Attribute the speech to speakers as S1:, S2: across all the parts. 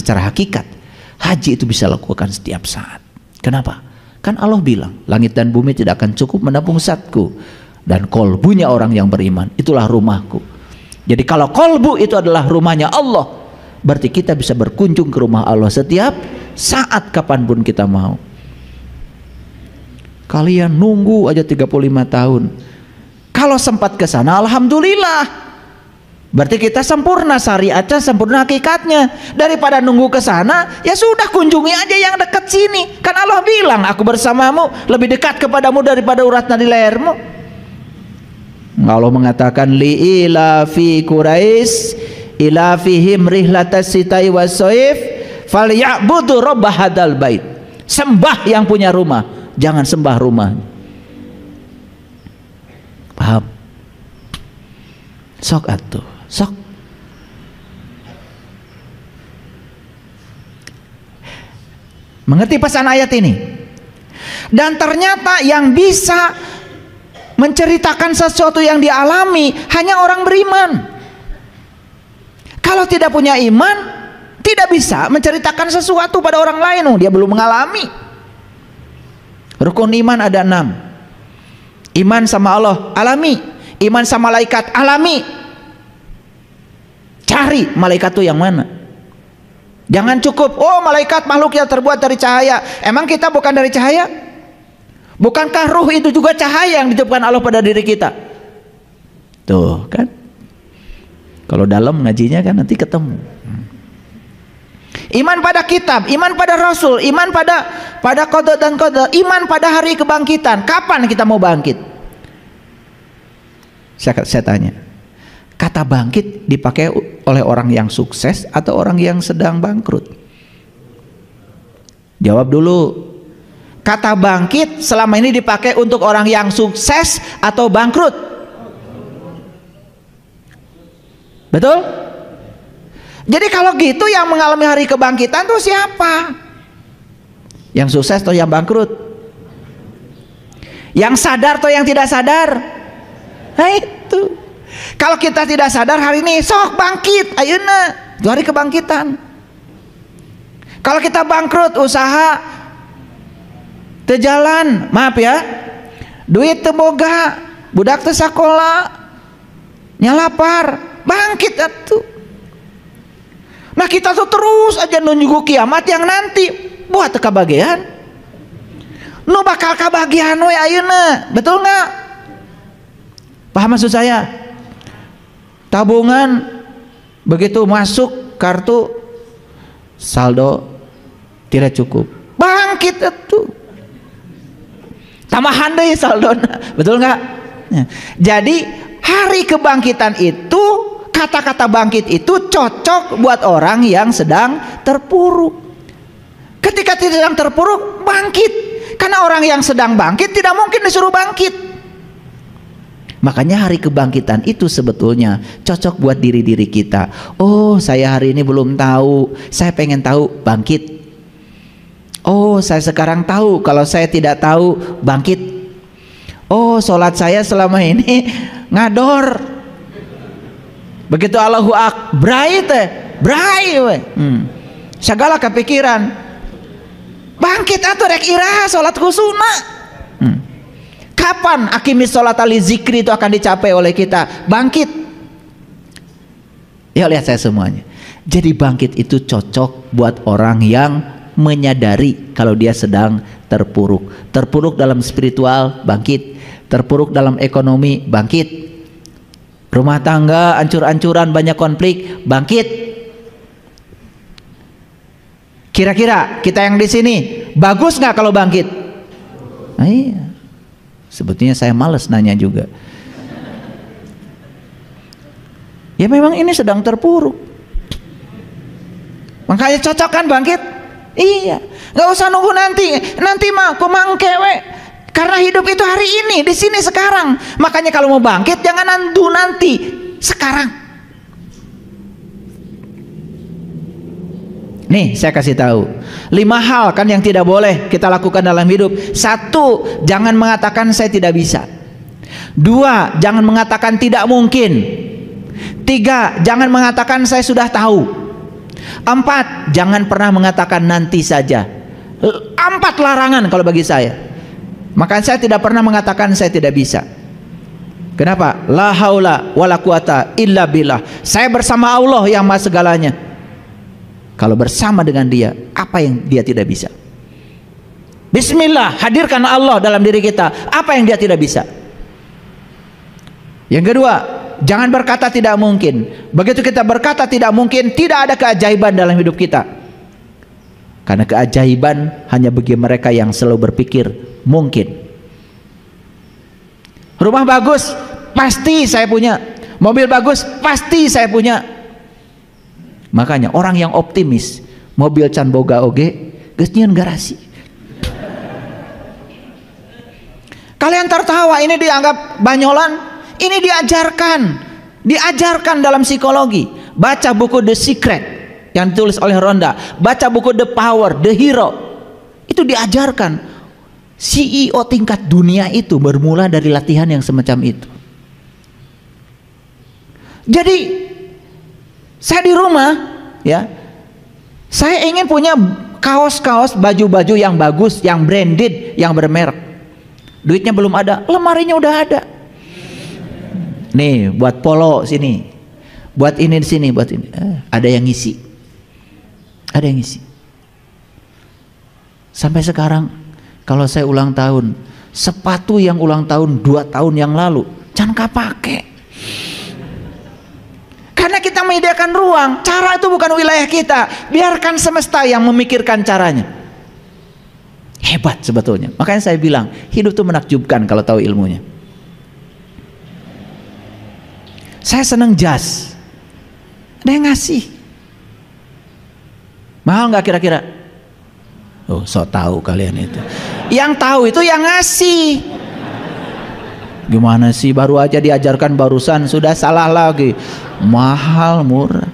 S1: secara hakikat haji itu bisa lakukan setiap saat. Kenapa? Kan Allah bilang, langit dan bumi tidak akan cukup menampung zatku, dan kolbunya orang yang beriman itulah rumahku. Jadi kalau kolbu itu adalah rumahnya Allah, berarti kita bisa berkunjung ke rumah Allah setiap saat kapanpun kita mau. Kalian nunggu aja 35 tahun. Kalau sempat ke sana, alhamdulillah. Berarti kita sempurna syariatnya, sempurna hakikatnya. Daripada nunggu ke sana, ya sudah kunjungi aja yang dekat sini. Kan Allah bilang, aku bersamamu, lebih dekat kepadamu daripada urat nadi lehermu. Allah mengatakan, li ila fi Quraisy ila fihim rihlatas sitai was-saif falyabudu rabb hadzal bait. Sembah yang punya rumah, jangan sembah rumah. Paham? Sok atuh, sok. Mengerti pesan ayat ini? Dan ternyata yang bisa menceritakan sesuatu yang dialami hanya orang beriman. Kalau tidak punya iman, tidak bisa menceritakan sesuatu pada orang lain. Dia belum mengalami. Rukun iman ada 6. Iman sama Allah, alami. Iman sama malaikat, alami. Cari malaikat itu yang mana. Jangan cukup, oh malaikat makhluk yang terbuat dari cahaya. Emang kita bukan dari cahaya? Bukankah ruh itu juga cahaya yang ditiupkan Allah pada diri kita? Tuh kan. Kalau dalam ngajinya kan nanti ketemu. Iman pada kitab, iman pada rasul, iman pada qada dan qadar, iman pada hari kebangkitan. Kapan kita mau bangkit? Saya tanya, kata bangkit dipakai oleh orang yang sukses atau orang yang sedang bangkrut? Jawab dulu. Kata bangkit selama ini dipakai untuk orang yang sukses atau bangkrut? Betul? Jadi kalau gitu yang mengalami hari kebangkitan itu siapa? Yang sukses atau yang bangkrut? Yang sadar atau yang tidak sadar? Nah itu. Kalau kita tidak sadar hari ini, sok bangkit, ayeuna, itu hari kebangkitan. Kalau kita bangkrut, usaha teu jalan, maaf ya, duit teu boga, budak teu sakola, nya lapar, bangkit atuh. Nah kita tuh terus aja nunggu kiamat yang nanti buat kebahagiaan. Nu bakal kebahagiaan we ayeuna, betul nggak? Paham maksud saya? Tabungan begitu masuk kartu saldo tidak cukup, bangkit atuh. Tambahan deh saldona, betul nggak? Jadi hari kebangkitan itu, kata-kata bangkit itu cocok buat orang yang sedang terpuruk. Ketika sedang terpuruk, bangkit. Karena orang yang sedang bangkit tidak mungkin disuruh bangkit. Makanya hari kebangkitan itu sebetulnya cocok buat diri-diri kita. Oh, saya hari ini belum tahu, saya pengen tahu, bangkit. Oh, saya sekarang tahu, kalau saya tidak tahu, bangkit. Oh, sholat saya selama ini ngador. Begitu Allahu Akbar, brai we. Segala kepikiran. Bangkit atuh rek iraha sholat khusuna. Kapan akimis sholat ali zikri itu akan dicapai oleh kita? Bangkit. Ya lihat saya semuanya. Jadi bangkit itu cocok buat orang yang menyadari kalau dia sedang terpuruk. Terpuruk dalam spiritual, bangkit. Terpuruk dalam ekonomi, bangkit. Rumah tangga ancur-ancuran, banyak konflik, bangkit. Kira-kira kita yang di sini bagus nggak kalau bangkit? Nah, iya. Sebetulnya saya males nanya juga. Ya memang ini sedang terpuruk. Makanya cocok kan bangkit? Iya, nggak usah nunggu nanti mah kumangke we. Karena hidup itu hari ini, di sini sekarang. Makanya kalau mau bangkit jangan nunggu nanti, sekarang. Nih saya kasih tahu 5 hal kan yang tidak boleh kita lakukan dalam hidup. 1, jangan mengatakan saya tidak bisa. 2, jangan mengatakan tidak mungkin. 3, jangan mengatakan saya sudah tahu. 4, jangan pernah mengatakan nanti saja. 4 larangan kalau bagi saya. Maka saya tidak pernah mengatakan saya tidak bisa. Kenapa? La haula wala quwata illa billah. Saya bersama Allah yang maha segalanya. Kalau bersama dengan dia, apa yang dia tidak bisa? Bismillah, hadirkan Allah dalam diri kita. Apa yang dia tidak bisa? Yang kedua, jangan berkata tidak mungkin. Begitu kita berkata tidak mungkin, tidak ada keajaiban dalam hidup kita. Karena keajaiban hanya bagi mereka yang selalu berpikir mungkin. Rumah bagus, pasti saya punya. Mobil bagus, pasti saya punya. Makanya orang yang optimis, mobil can boga oge, geus nyieun garasi. Kalian tertawa, ini dianggap banyolan. Ini diajarkan dalam psikologi. Baca buku The Secret yang ditulis oleh Rhonda, baca buku The Power, The Hero. Itu diajarkan. CEO tingkat dunia itu bermula dari latihan yang semacam itu. Jadi saya di rumah, ya, saya ingin punya kaos-kaos, baju-baju yang bagus, yang branded, yang bermerek. Duitnya belum ada, lemarinya udah ada. Nih, buat polo sini, buat ini di sini, buat ini. Ada yang ngisi, ada yang ngisi. Sampai sekarang, kalau saya ulang tahun, sepatu yang ulang tahun 2 tahun yang lalu, can kapake. Karena kita menyediakan ruang. Cara itu bukan wilayah kita. Biarkan semesta yang memikirkan caranya. Hebat sebetulnya. Makanya saya bilang, hidup itu menakjubkan kalau tahu ilmunya. Saya seneng jazz. Ada yang ngasih. Mahal nggak kira-kira? Oh, sok tahu kalian itu. Yang tahu itu yang ngasih. Gimana sih, baru aja diajarkan barusan sudah salah lagi. Mahal, murah.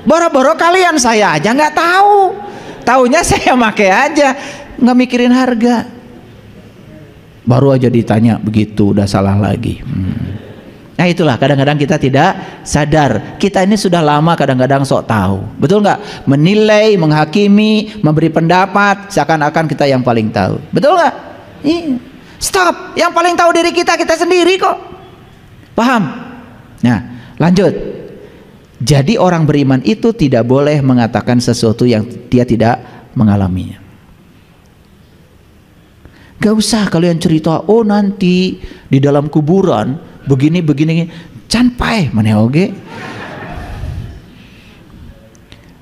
S1: Boro-boro kalian, saya aja nggak tahu. Taunya saya pakai aja, nggak mikirin harga. Baru aja ditanya begitu udah salah lagi. Nah itulah, kadang-kadang kita tidak sadar. Kita ini sudah lama kadang-kadang sok tahu. Betul nggak? Menilai, menghakimi, memberi pendapat, seakan-akan kita yang paling tahu. Betul nggak? Iya. Stop. Yang paling tahu diri kita sendiri kok. Paham? Nah, lanjut. Jadi orang beriman itu tidak boleh mengatakan sesuatu yang dia tidak mengalaminya. Gak usah kalian cerita, oh nanti di dalam kuburan begini can pae maneh oge.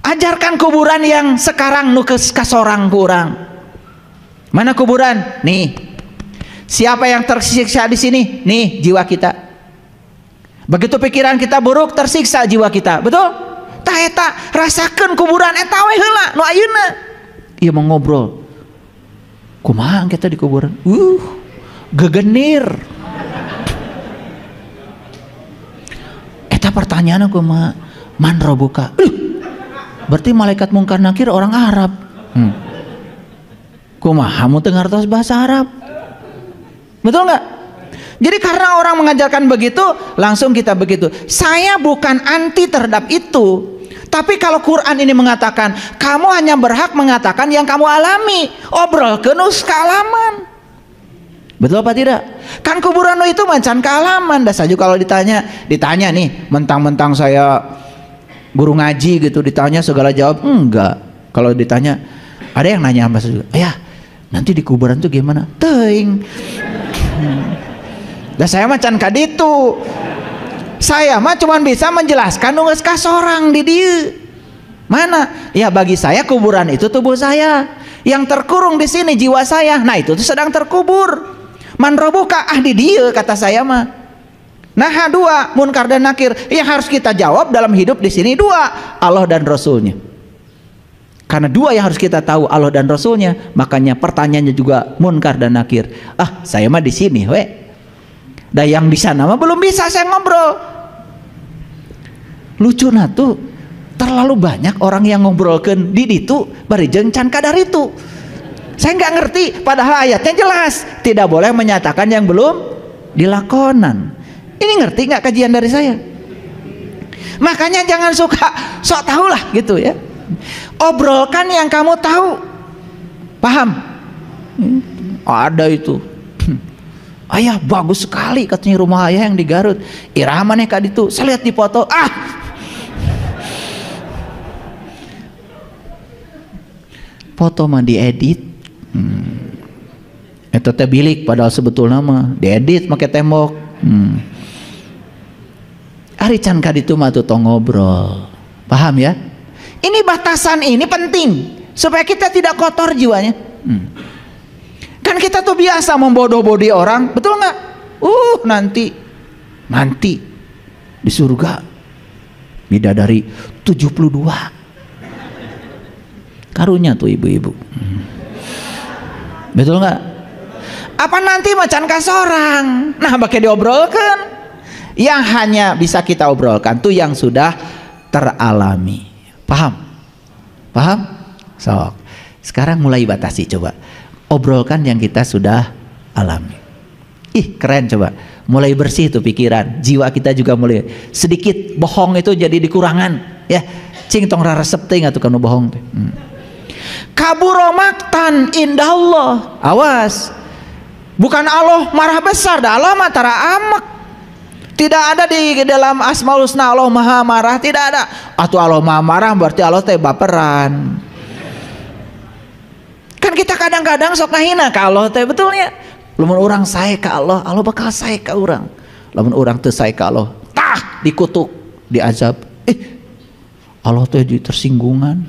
S1: Ajarkan kuburan yang sekarang nu kasorang kurang. Mana kuburan? Nih. Siapa yang tersiksa di sini? Nih, jiwa kita. Begitu pikiran kita buruk, tersiksa jiwa kita. Betul? Tah eta rasakeun kuburan eta we heula nu ayeuna. Ieu mau ngobrol. Kumaha kita di kuburan? Gegenir. Pertanyaan aku man robuka. Berarti malaikat mungkar nakir orang Arab. Kumaha mu teu ngartos bahasa Arab? Betul nggak? Jadi karena orang mengajarkan begitu, langsung kita begitu. Saya bukan anti terhadap itu. Tapi kalau Quran ini mengatakan, kamu hanya berhak mengatakan yang kamu alami. Obrolkeun us kaalaman. Betul apa tidak? Kan kuburan itu macan kealaman. Dah saja kalau ditanya nih, mentang-mentang saya guru ngaji gitu, ditanya segala jawab enggak. Kalau ditanya, ada yang nanya sama saya, ayah nanti di kuburan tuh gimana? Teuing. Dah saya macan kaditu. Saya mah cuma bisa menjelaskan nu geus kasorang di dieu. Mana? Ya bagi saya kuburan itu tubuh saya. Yang terkurung di sini jiwa saya. Nah itu tuh sedang terkubur. Man robuka di dia kata saya mah. Nah dua munkar dan nakir yang harus kita jawab dalam hidup di sini dua, Allah dan Rasulnya. Karena dua yang harus kita tahu, Allah dan Rasulnya, makanya pertanyaannya juga munkar dan nakir. Saya mah di sini we. Dan yang di sana mah belum bisa saya ngobrol. Lucu tuh terlalu banyak orang yang ngobrolkeun di ditu bari jeung can kadar itu. Saya nggak ngerti, padahal ayatnya jelas tidak boleh menyatakan yang belum dilakonan. Ini ngerti nggak kajian dari saya? Makanya jangan suka sok tahu lah gitu ya. Obrolkan yang kamu tahu. Paham? Ada itu. Ayah bagus sekali katanya rumah ayah yang di Garut. Irama nih kak itu. Saya lihat di foto. Foto mah diedit. Itu teh bilik padahal sebetulnya mah diedit pakai tembok. Ari can kak itu mah tuh tong ngobrol. Paham ya? Ini batasan ini penting supaya kita tidak kotor jiwanya. Kan kita tuh biasa membodoh-bodohi orang, betul nggak? Nanti di surga bidadari 72 karunya tuh ibu-ibu. Betul nggak? Apa nanti macan kasorang? Nah, pakai diobrolkan. Yang hanya bisa kita obrolkan tuh yang sudah teralami. Paham? Sok. Sekarang mulai batasi coba. Obrolkan yang kita sudah alami. Keren coba. Mulai bersih tuh pikiran, jiwa kita juga mulai sedikit bohong itu jadi dikurangan ya. Cing tong raresep teh atuh kanu bohong teh. Kaburo maktan indallah. Awas. Bukan Allah marah besar, dah Allah mah tara amek. Tidak ada di dalam Asmaul Husna Allah Maha marah, tidak ada. Atau Allah Maha marah berarti Allah teh baperan. Kan kita kadang-kadang sok ngahina ka Allah teh betulnya. Lamun orang sae ka Allah, Allah bakal sae ka urang. Lamun orang teu sae ka Allah, tah dikutuk, diazab. Allah teh tersinggungan.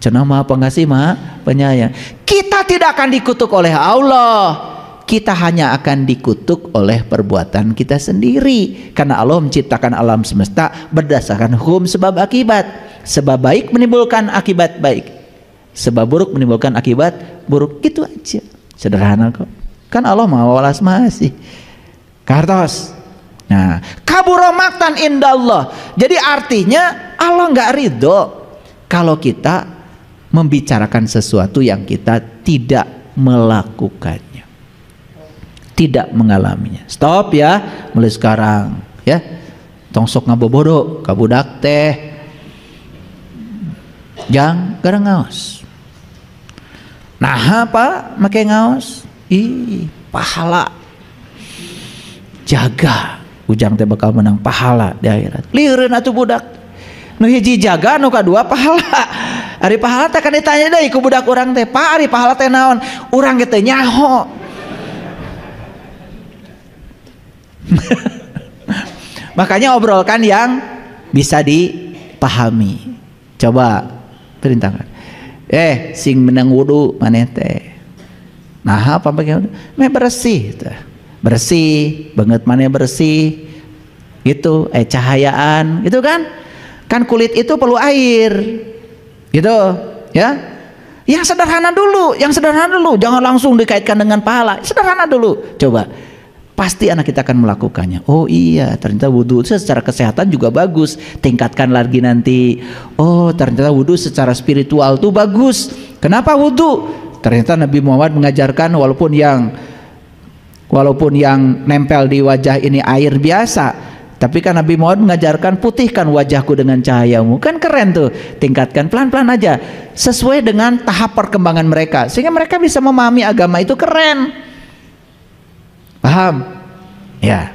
S1: Cenah Maha Pengasih, Maha Penyayang. Kita tidak akan dikutuk oleh Allah. Kita hanya akan dikutuk oleh perbuatan kita sendiri. Karena Allah menciptakan alam semesta berdasarkan hukum sebab akibat. Sebab baik menimbulkan akibat baik. Sebab buruk menimbulkan akibat buruk. Gitu aja. Sederhana kok. Kan Allah mau walas masih. Kartos. Nah, kaburo maktan indallah. Jadi artinya Allah nggak ridho kalau kita membicarakan sesuatu yang kita tidak melakukannya, tidak mengalaminya. Stop ya, mulai sekarang ya. Tongsok ngabobodo ka budak teh. Jang gara ngaos. Nah apa make ngaos? Pahala. Jaga, ujang teh bakal menang pahala di akhirat. Lieureun atuh budak. Nu hiji jaga, nu kadua pahala. Ari pahala teh kan ditanya deui ku budak urang teh, "Pak, ari pahala teh naon?" Urang ge teh nyaho. Makanya obrolkan yang bisa dipahami. Coba perintahkan. Sing menang wudu maneh teh. Nah, apa bagian? Me bersih teh. Bersih, banget maneh bersih. Gitu, cahayaan, gitu kan? Kan kulit itu perlu air. Gitu, ya. Yang sederhana dulu, jangan langsung dikaitkan dengan pahala. Sederhana dulu. Coba. Pasti anak kita akan melakukannya. Oh iya, ternyata wudhu secara kesehatan juga bagus. Tingkatkan lagi nanti. Oh ternyata wudhu secara spiritual tuh bagus. Kenapa wudhu? Ternyata Nabi Muhammad mengajarkan walaupun yang nempel di wajah ini air biasa, tapi kan Nabi Muhammad mengajarkan putihkan wajahku dengan cahayamu. Kan keren tuh. Tingkatkan pelan-pelan aja sesuai dengan tahap perkembangan mereka sehingga mereka bisa memahami agama itu. Keren. Paham? Ya.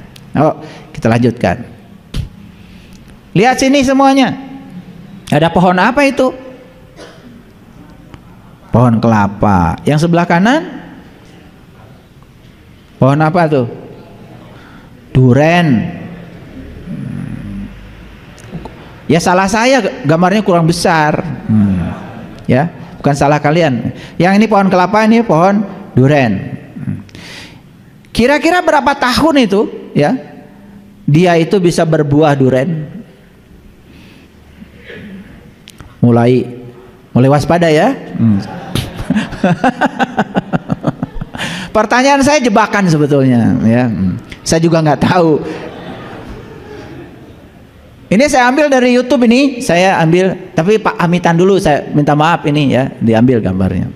S1: Kita lanjutkan. Lihat sini semuanya. Ada pohon apa itu? Pohon kelapa. Yang sebelah kanan? Pohon apa tuh? Duren. Ya salah saya, gambarnya kurang besar. Ya, bukan salah kalian. Yang ini pohon kelapa, ini pohon duren. Kira-kira berapa tahun itu ya dia itu bisa berbuah duren? Mulai waspada ya. Pertanyaan saya jebakan sebetulnya ya. Saya juga nggak tahu. Ini saya ambil dari YouTube ini, saya ambil, tapi Pak Amitan dulu, saya minta maaf ini ya, diambil gambarnya.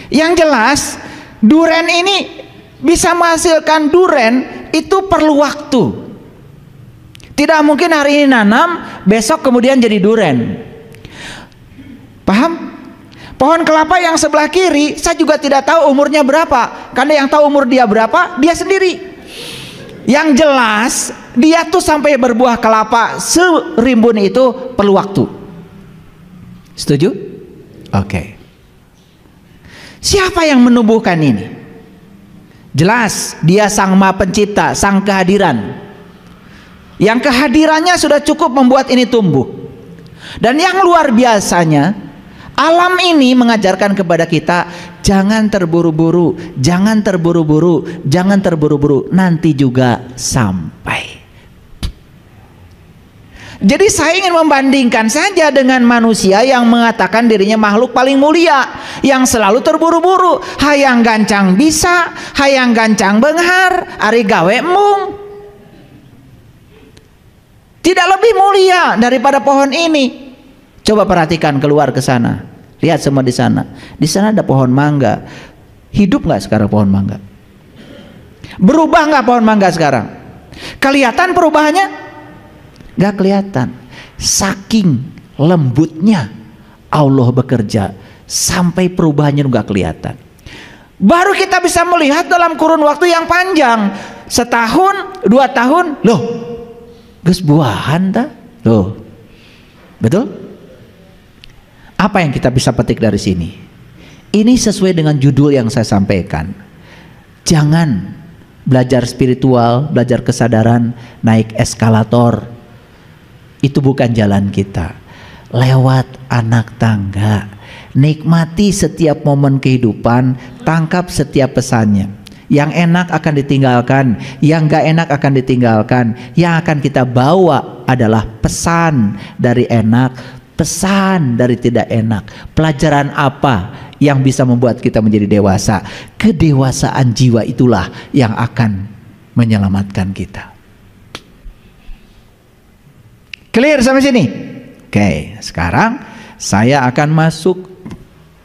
S1: Yang jelas duren ini bisa menghasilkan duren itu perlu waktu. Tidak mungkin hari ini nanam, besok kemudian jadi duren. Paham? Pohon kelapa yang sebelah kiri, saya juga tidak tahu umurnya berapa. Karena yang tahu umur dia berapa, dia sendiri. Yang jelas, dia tuh sampai berbuah kelapa serimbun itu perlu waktu. Setuju? Oke. Siapa yang menumbuhkan ini? Jelas, dia Sang Maha Pencipta, Sang Kehadiran. Yang kehadirannya sudah cukup membuat ini tumbuh. Dan yang luar biasanya, alam ini mengajarkan kepada kita, jangan terburu-buru, jangan terburu-buru, jangan terburu-buru, nanti juga sampai. Jadi saya ingin membandingkan saja dengan manusia yang mengatakan dirinya makhluk paling mulia, yang selalu terburu-buru, hayang gancang bisa, hayang gancang benghar, ari gawe mung. Tidak lebih mulia daripada pohon ini. Coba perhatikan keluar ke sana. Lihat semua di sana. Di sana ada pohon mangga. Hidup nggak sekarang pohon mangga? Berubah nggak pohon mangga sekarang? Kelihatan perubahannya? Nggak kelihatan. Saking lembutnya Allah bekerja sampai perubahannya nggak kelihatan. Baru kita bisa melihat dalam kurun waktu yang panjang. Setahun, 2 tahun, loh, geus buahan dah, loh, betul? Apa yang kita bisa petik dari sini? Ini sesuai dengan judul yang saya sampaikan. Jangan belajar spiritual, belajar kesadaran, naik eskalator. Itu bukan jalan kita. Lewat anak tangga. Nikmati setiap momen kehidupan, tangkap setiap pesannya. Yang enak akan ditinggalkan, yang gak enak akan ditinggalkan. Yang akan kita bawa adalah pesan dari enak, pesan dari tidak enak. Pelajaran apa yang bisa membuat kita menjadi dewasa? Kedewasaan jiwa itulah yang akan menyelamatkan kita. Clear sampai sini? Oke, sekarang saya akan masuk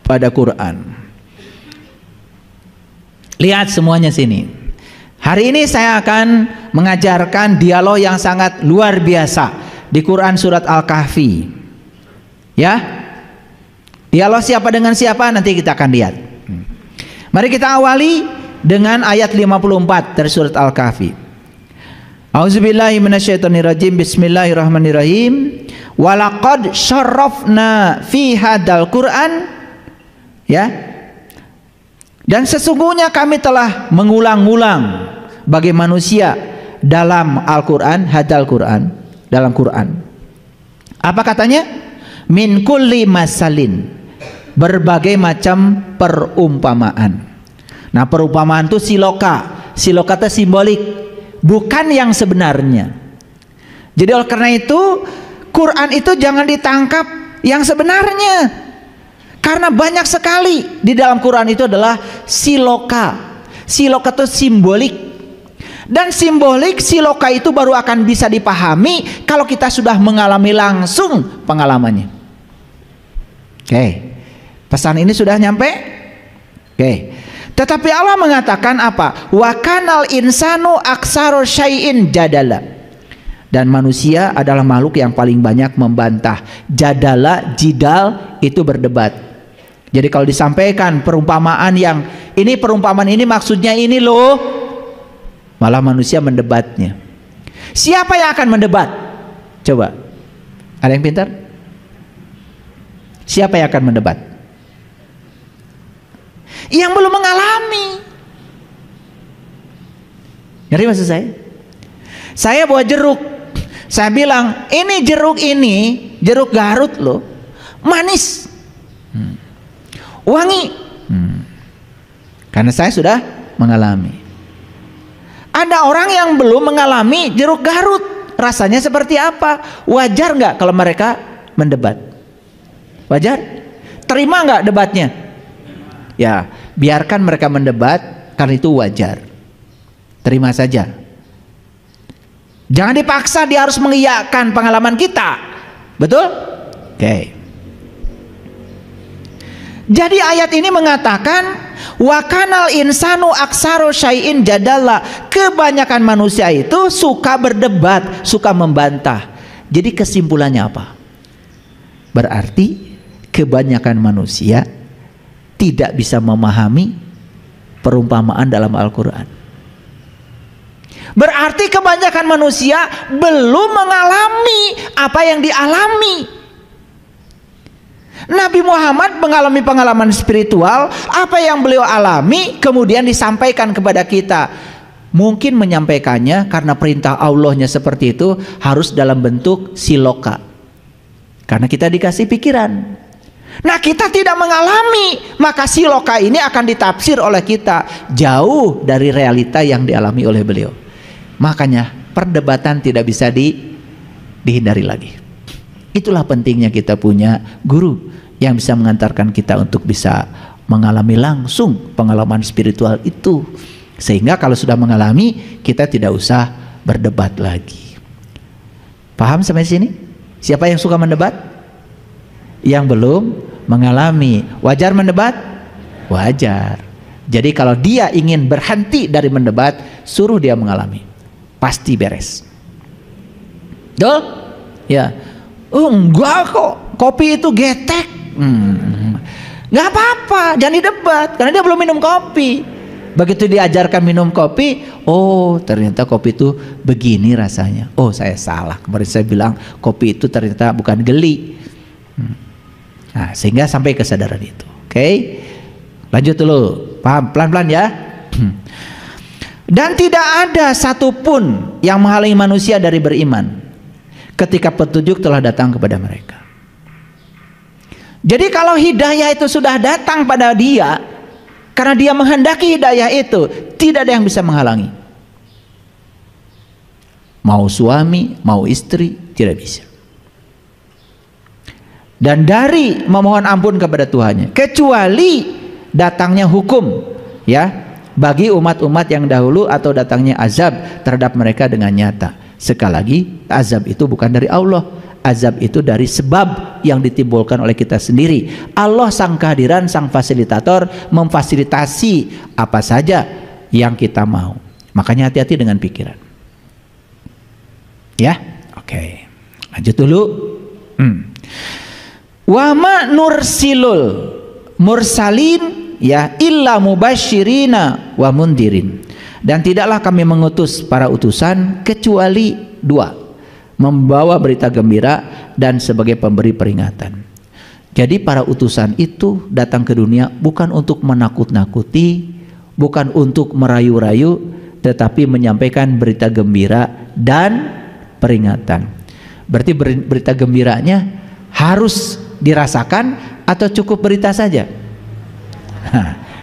S1: pada Quran. Lihat semuanya sini. Hari ini saya akan mengajarkan dialog yang sangat luar biasa di Quran surat Al-Kahfi. Ya, dialog siapa dengan siapa nanti kita akan lihat. Mari kita awali dengan ayat 54 dari surat Al-Kahfi. A'udzubillahi minasyaitonirrajim. Bismillahirrahmanirrahim. Walaqad syarrafna fi hadzal Qur'an. Ya. Dan sesungguhnya kami telah mengulang-ulang bagi manusia dalam Al-Qur'an, hadzal Qur'an, dalam Quran. Apa katanya? Min kulli masalin, berbagai macam perumpamaan. Nah, perumpamaan itu siloka. Siloka itu simbolik, bukan yang sebenarnya. Jadi oleh karena itu Quran itu jangan ditangkap yang sebenarnya. Karena banyak sekali di dalam Quran itu adalah siloka. Siloka itu simbolik. Dan simbolik siloka itu baru akan bisa dipahami kalau kita sudah mengalami langsung pengalamannya. Oke, pesan ini sudah nyampe? Oke. Tetapi Allah mengatakan apa? Wa kanal insanu aksaru syai'in jadala. Dan manusia adalah makhluk yang paling banyak membantah. Jadala, jidal itu berdebat. Jadi kalau disampaikan perumpamaan yang ini, perumpamaan ini maksudnya ini loh, malah manusia mendebatnya. Siapa yang akan mendebat? Coba, ada yang pintar? Siapa yang akan mendebat? Yang belum mengalami. Ngerti maksud saya? Saya bawa jeruk, saya bilang ini jeruk Garut loh, manis, wangi, karena saya sudah mengalami. Ada orang yang belum mengalami jeruk Garut, rasanya seperti apa? Wajar nggak kalau mereka mendebat? Wajar? Terima nggak debatnya? Ya, biarkan mereka mendebat karena itu wajar. Terima saja. Jangan dipaksa dia harus mengiyakan pengalaman kita. Betul? Oke. Jadi ayat ini mengatakan wa kanal insanu aksaru syai'in jadala. Kebanyakan manusia itu suka berdebat, suka membantah. Jadi kesimpulannya apa? Berarti kebanyakan manusia tidak bisa memahami perumpamaan dalam Al-Quran. Berarti kebanyakan manusia belum mengalami apa yang dialami Nabi Muhammad. Mengalami pengalaman spiritual, apa yang beliau alami kemudian disampaikan kepada kita. Mungkin menyampaikannya karena perintah Allahnya seperti itu, harus dalam bentuk siloka, karena kita dikasih pikiran. Nah, kita tidak mengalami, maka siloka ini akan ditafsir oleh kita jauh dari realita yang dialami oleh beliau. Makanya perdebatan tidak bisa dihindari lagi. Itulah pentingnya kita punya guru yang bisa mengantarkan kita untuk bisa mengalami langsung pengalaman spiritual itu, sehingga kalau sudah mengalami, kita tidak usah berdebat lagi. Paham sampai sini? Siapa yang suka mendebat? Yang belum mengalami. Wajar mendebat? Wajar. Jadi kalau dia ingin berhenti dari mendebat, suruh dia mengalami, pasti beres. Betul? Ya. Oh enggak kok, kopi itu getek. Nggak apa-apa, jangan didebat, karena dia belum minum kopi. Begitu diajarkan minum kopi, oh ternyata kopi itu begini rasanya. Oh saya salah, kemarin saya bilang kopi itu ternyata bukan geli. Nah, sehingga sampai kesadaran itu. Oke, lanjut dulu, paham pelan-pelan ya. Dan tidak ada satupun yang menghalangi manusia dari beriman ketika petunjuk telah datang kepada mereka. Jadi kalau hidayah itu sudah datang pada dia, karena dia menghendaki hidayah itu, tidak ada yang bisa menghalangi. Mau suami, mau istri, tidak bisa. Dan dari memohon ampun kepada Tuhannya, kecuali datangnya hukum, ya, bagi umat-umat yang dahulu, atau datangnya azab terhadap mereka dengan nyata. Sekali lagi, azab itu bukan dari Allah. Azab itu dari sebab yang ditimbulkan oleh kita sendiri. Allah sang kehadiran, sang fasilitator, memfasilitasi apa saja yang kita mau. Makanya hati-hati dengan pikiran. Ya, oke. Lanjut dulu. Wa ma nursilul mursalin ya illa mubasyirina wa mundirin. Dan tidaklah kami mengutus para utusan kecuali dua, membawa berita gembira dan sebagai pemberi peringatan. Jadi para utusan itu datang ke dunia bukan untuk menakut-nakuti, bukan untuk merayu-rayu, tetapi menyampaikan berita gembira dan peringatan. Berarti berita gembiranya harus dirasakan atau cukup berita saja?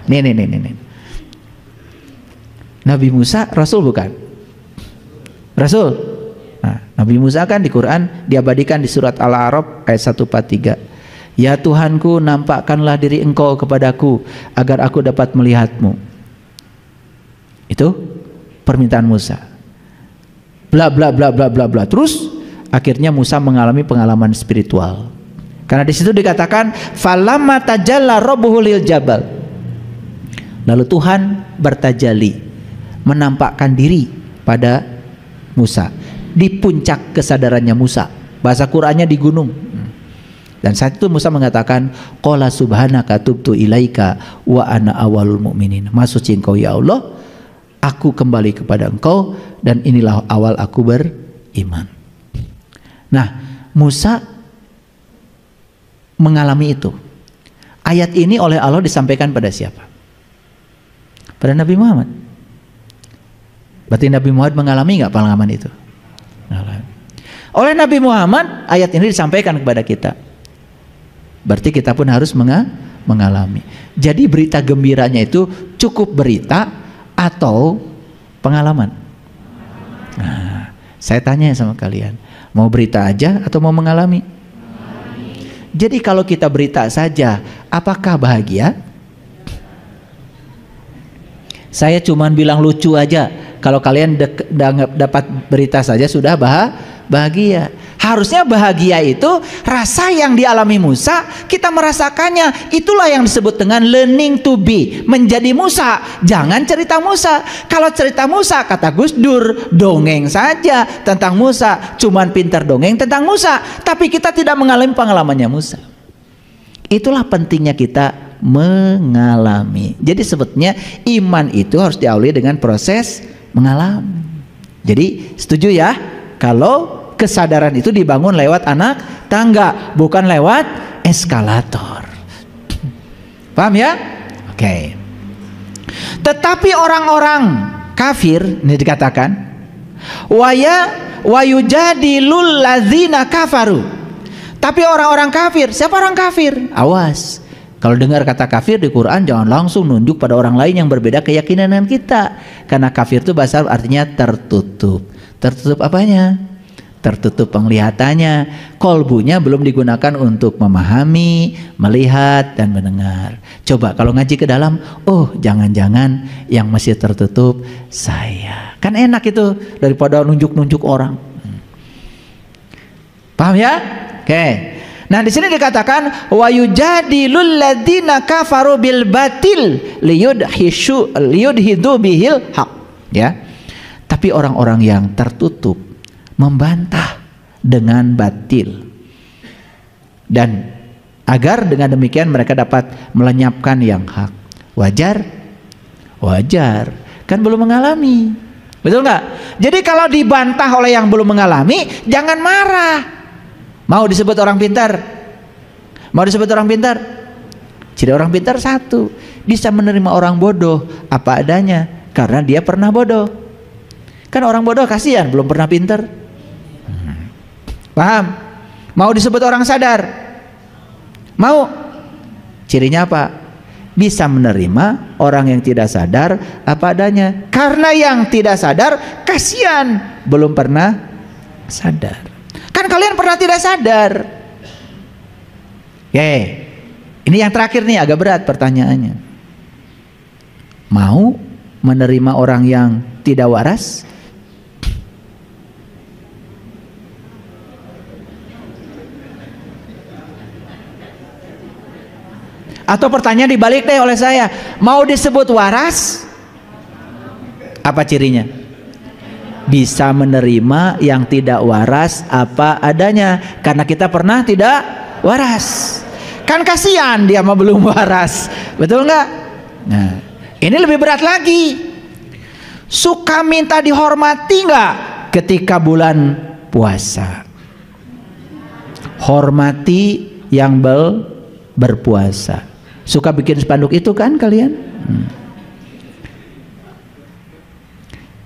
S1: Nih. Nabi Musa Rasul bukan? Rasul. Nah, Nabi Musa kan di Quran diabadikan di surat Al-A'raf ayat 143. Ya Tuhanku, nampakkanlah diri Engkau kepadaku agar aku dapat melihatmu. Itu permintaan Musa. Bla bla bla bla bla bla. Terus akhirnya Musa mengalami pengalaman spiritual. Karena di situ dikatakan falamma tajalla rabbuhu lil jabal. Lalu Tuhan bertajalli, menampakkan diri pada Musa di puncak kesadarannya Musa. Bahasa Qur'annya di gunung. Dan saat itu Musa mengatakan, qala subhanaka tubtu ilaika wa ana awalul mu'minin. Maha suci Engkau ya Allah, aku kembali kepada Engkau dan inilah awal aku beriman. Nah, Musa mengalami itu. Ayat ini oleh Allah disampaikan pada siapa? Pada Nabi Muhammad. Berarti Nabi Muhammad mengalami nggak pengalaman itu? Oleh Nabi Muhammad ayat ini disampaikan kepada kita. Berarti kita pun harus mengalami. Jadi berita gembiranya itu cukup berita atau pengalaman? Nah, saya tanya sama kalian, mau berita aja atau mau mengalami? Jadi kalau kita berita saja, apakah bahagia? Saya cuman bilang lucu aja. Kalau kalian dapat berita saja sudah bahagia. Harusnya bahagia itu rasa yang dialami Musa, kita merasakannya. Itulah yang disebut dengan learning to be, menjadi Musa. Jangan cerita Musa. Kalau cerita Musa, kata Gus Dur, dongeng saja tentang Musa, cuman pintar dongeng tentang Musa, tapi kita tidak mengalami pengalamannya Musa. Itulah pentingnya kita mengalami. Jadi sebetulnya iman itu harus diawali dengan proses mengalami. Jadi setuju ya kalau kesadaran itu dibangun lewat anak tangga, bukan lewat eskalator. Paham ya? Oke. Tetapi orang-orang kafir ini dikatakan wa yujadilul ladzina kafaru. Tapi orang-orang kafir, siapa orang kafir? Awas. Kalau dengar kata kafir di Quran jangan langsung nunjuk pada orang lain yang berbeda keyakinan dengan kita. Karena kafir itu bahasa artinya tertutup. Tertutup apanya? Tertutup penglihatannya. Kolbunya belum digunakan untuk memahami, melihat dan mendengar. Coba kalau ngaji ke dalam, oh jangan-jangan yang masih tertutup saya. Kan enak itu daripada nunjuk-nunjuk orang. Paham ya? Oke. Nah di sini dikatakan wa yujadilul ladzina kafaru bil batil liyudhidu bihil haq, ya. Tapi orang-orang yang tertutup membantah dengan batil, dan agar dengan demikian mereka dapat melenyapkan yang hak. Wajar? Wajar. Kan belum mengalami. Betul nggak? Jadi kalau dibantah oleh yang belum mengalami, jangan marah. Mau disebut orang pintar? Mau disebut orang pintar? Ciri orang pintar satu, bisa menerima orang bodoh apa adanya karena dia pernah bodoh. Kan orang bodoh kasihan belum pernah pintar. Paham? Mau disebut orang sadar? Mau? Cirinya apa? Bisa menerima orang yang tidak sadar apa adanya. Karena yang tidak sadar kasihan belum pernah sadar. Kan kalian pernah tidak sadar. Oke, ini yang terakhir nih, agak berat pertanyaannya. Mau menerima orang yang tidak waras? Atau pertanyaan dibalik deh oleh saya, mau disebut waras? Apa cirinya? Bisa menerima yang tidak waras apa adanya, karena kita pernah tidak waras. Kan kasihan dia mah belum waras, betul nggak? Nah, ini lebih berat lagi. Suka minta dihormati nggak ketika bulan puasa? Hormati yang berpuasa. Suka bikin spanduk itu kan kalian?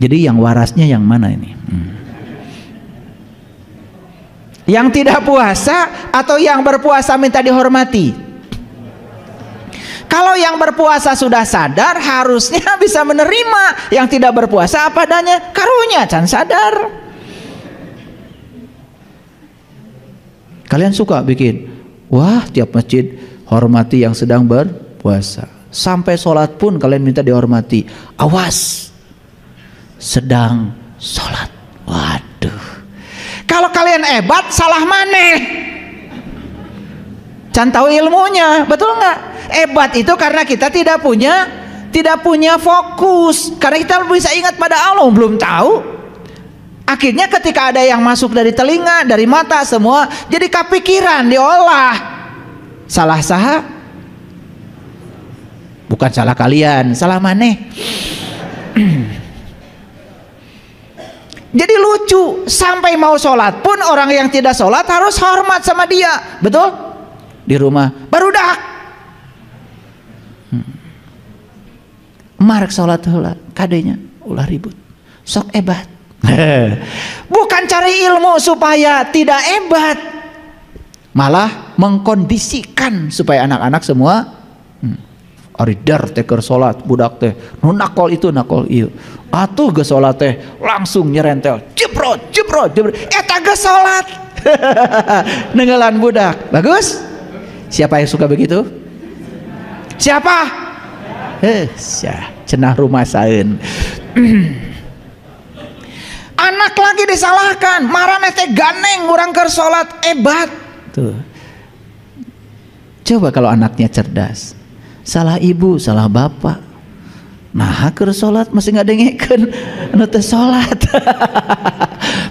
S1: Jadi yang warasnya yang mana ini? Yang tidak puasa atau yang berpuasa minta dihormati? Kalau yang berpuasa sudah sadar, harusnya bisa menerima yang tidak berpuasa apa adanya. Karunya can sadar. Kalian suka bikin, wah tiap masjid hormati yang sedang berpuasa. Sampai sholat pun kalian minta dihormati. Awas, sedang sholat. Waduh, kalau kalian hebat, salah maneh. Can tahu ilmunya, betul nggak? Hebat itu karena kita tidak punya fokus. Karena kita bisa ingat pada Allah, belum tahu. Akhirnya ketika ada yang masuk dari telinga, dari mata, semua jadi kepikiran, diolah. Salah saha? Bukan salah kalian, salah maneh. Jadi lucu, sampai mau sholat pun orang yang tidak sholat harus hormat sama dia, betul? Di rumah barudak, marek sholat heula, kadenya ulah ribut, sok ebat. Bukan cari ilmu supaya tidak ebat, malah mengkondisikan supaya anak-anak semua aridar teker sholat budak teh nu nakol itu nakol ieu atuh ge sholat teh langsung nyerentel jebrot eta ge sholat. Nenggelan budak bagus. Siapa yang suka begitu? Siapa? Cenah rumah saeun. Anak lagi disalahkan, marane teh ganeng urang keur sholat ebat tuh. Coba kalau anaknya cerdas, salah ibu, salah bapak, nah keur sholat masih nggak dengekeun anu teu sholat.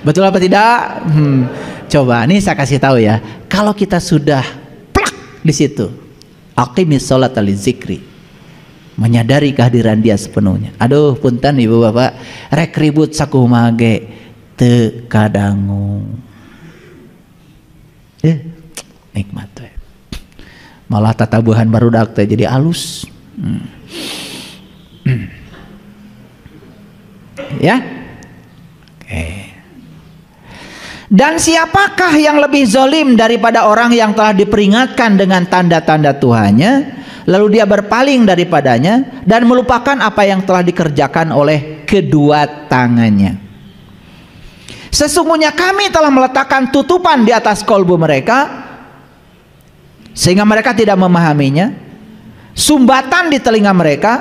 S1: Betul apa tidak? Coba nih saya kasih tahu ya, kalau kita sudah plak di situ, Aqimis sholata lizikri, menyadari kehadiran dia sepenuhnya. Aduh punten ibu bapak, rek ribut sakumaha ge teu kadangu. Nikmat we. Malah tatabuhan barudak teh jadi alus. Ya. Oke. Dan siapakah yang lebih zalim daripada orang yang telah diperingatkan dengan tanda-tanda Tuhannya, lalu dia berpaling daripadanya dan melupakan apa yang telah dikerjakan oleh kedua tangannya. Sesungguhnya kami telah meletakkan tutupan di atas kolbu mereka sehingga mereka tidak memahaminya, sumbatan di telinga mereka,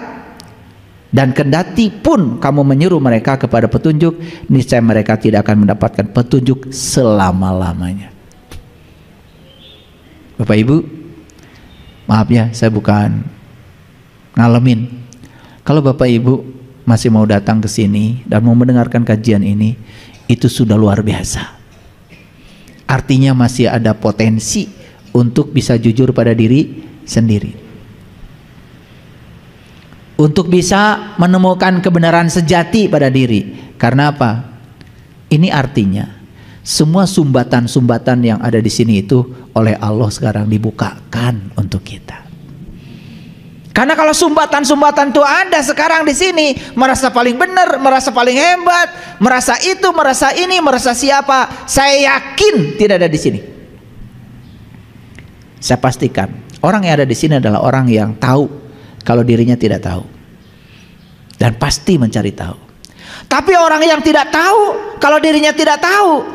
S1: dan kendati pun kamu menyuruh mereka kepada petunjuk, niscaya mereka tidak akan mendapatkan petunjuk selama-lamanya. Bapak Ibu, maaf ya, saya bukan ngalamin. Kalau Bapak Ibu masih mau datang ke sini dan mau mendengarkan kajian ini, itu sudah luar biasa. Artinya masih ada potensi untuk bisa jujur pada diri sendiri, untuk bisa menemukan kebenaran sejati pada diri. Karena apa? Ini artinya semua sumbatan-sumbatan yang ada di sini itu oleh Allah sekarang dibukakan untuk kita. Karena kalau sumbatan-sumbatan itu ada sekarang di sini, merasa paling benar, merasa paling hebat, merasa itu, merasa ini, merasa siapa, saya yakin tidak ada di sini. Saya pastikan orang yang ada di sini adalah orang yang tahu kalau dirinya tidak tahu, dan pasti mencari tahu. Tapi orang yang tidak tahu kalau dirinya tidak tahu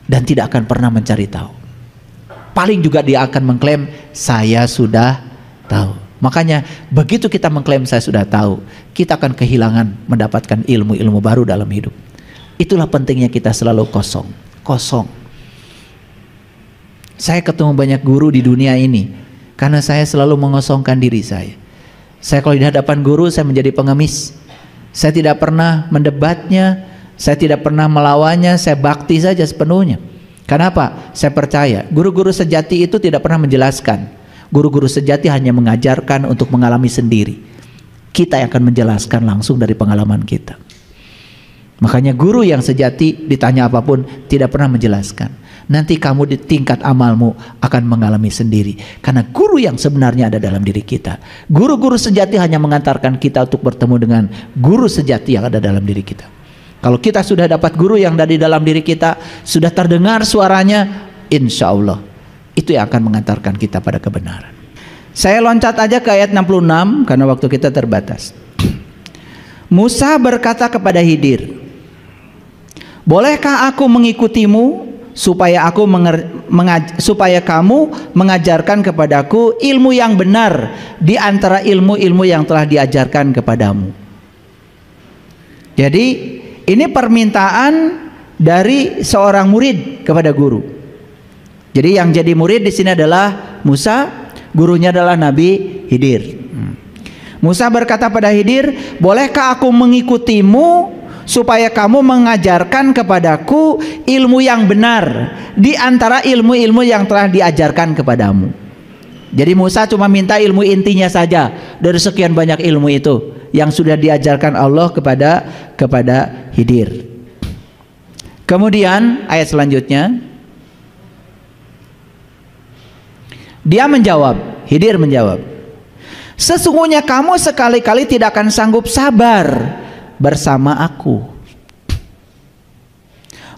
S1: dan tidak akan pernah mencari tahu, paling juga dia akan mengklaim saya sudah tahu. Makanya begitu kita mengklaim saya sudah tahu, kita akan kehilangan mendapatkan ilmu-ilmu baru dalam hidup. Itulah pentingnya kita selalu kosong. Saya ketemu banyak guru di dunia ini karena saya selalu mengosongkan diri saya. Saya kalau di hadapan guru saya menjadi pengemis. Saya tidak pernah mendebatnya, saya tidak pernah melawannya, saya bakti saja sepenuhnya. Kenapa? Saya percaya guru-guru sejati itu tidak pernah menjelaskan. Guru-guru sejati hanya mengajarkan untuk mengalami sendiri. Kita yang akan menjelaskan langsung dari pengalaman kita. Makanya guru yang sejati ditanya apapun tidak pernah menjelaskan. Nanti kamu di tingkat amalmu akan mengalami sendiri. Karena guru yang sebenarnya ada dalam diri kita. Guru-guru sejati hanya mengantarkan kita untuk bertemu dengan guru sejati yang ada dalam diri kita. Kalau kita sudah dapat guru yang dari dalam diri kita, sudah terdengar suaranya, insya Allah itu yang akan mengantarkan kita pada kebenaran. Saya loncat aja ke ayat 66 karena waktu kita terbatas. Musa berkata kepada Khidir, bolehkah aku mengikutimu supaya kamu mengajarkan kepadaku ilmu yang benar di antara ilmu-ilmu yang telah diajarkan kepadamu. Jadi ini permintaan dari seorang murid kepada guru. Jadi yang jadi murid di sini adalah Musa, gurunya adalah Nabi Khidir. Musa berkata pada Khidir, bolehkah aku mengikutimu supaya kamu mengajarkan kepadaku ilmu yang benar di antara ilmu-ilmu yang telah diajarkan kepadamu. Jadi Musa cuma minta ilmu intinya saja dari sekian banyak ilmu itu yang sudah diajarkan Allah kepada Khidir. Kemudian ayat selanjutnya, dia menjawab, Khidir menjawab, sesungguhnya kamu sekali-kali tidak akan sanggup sabar bersama aku.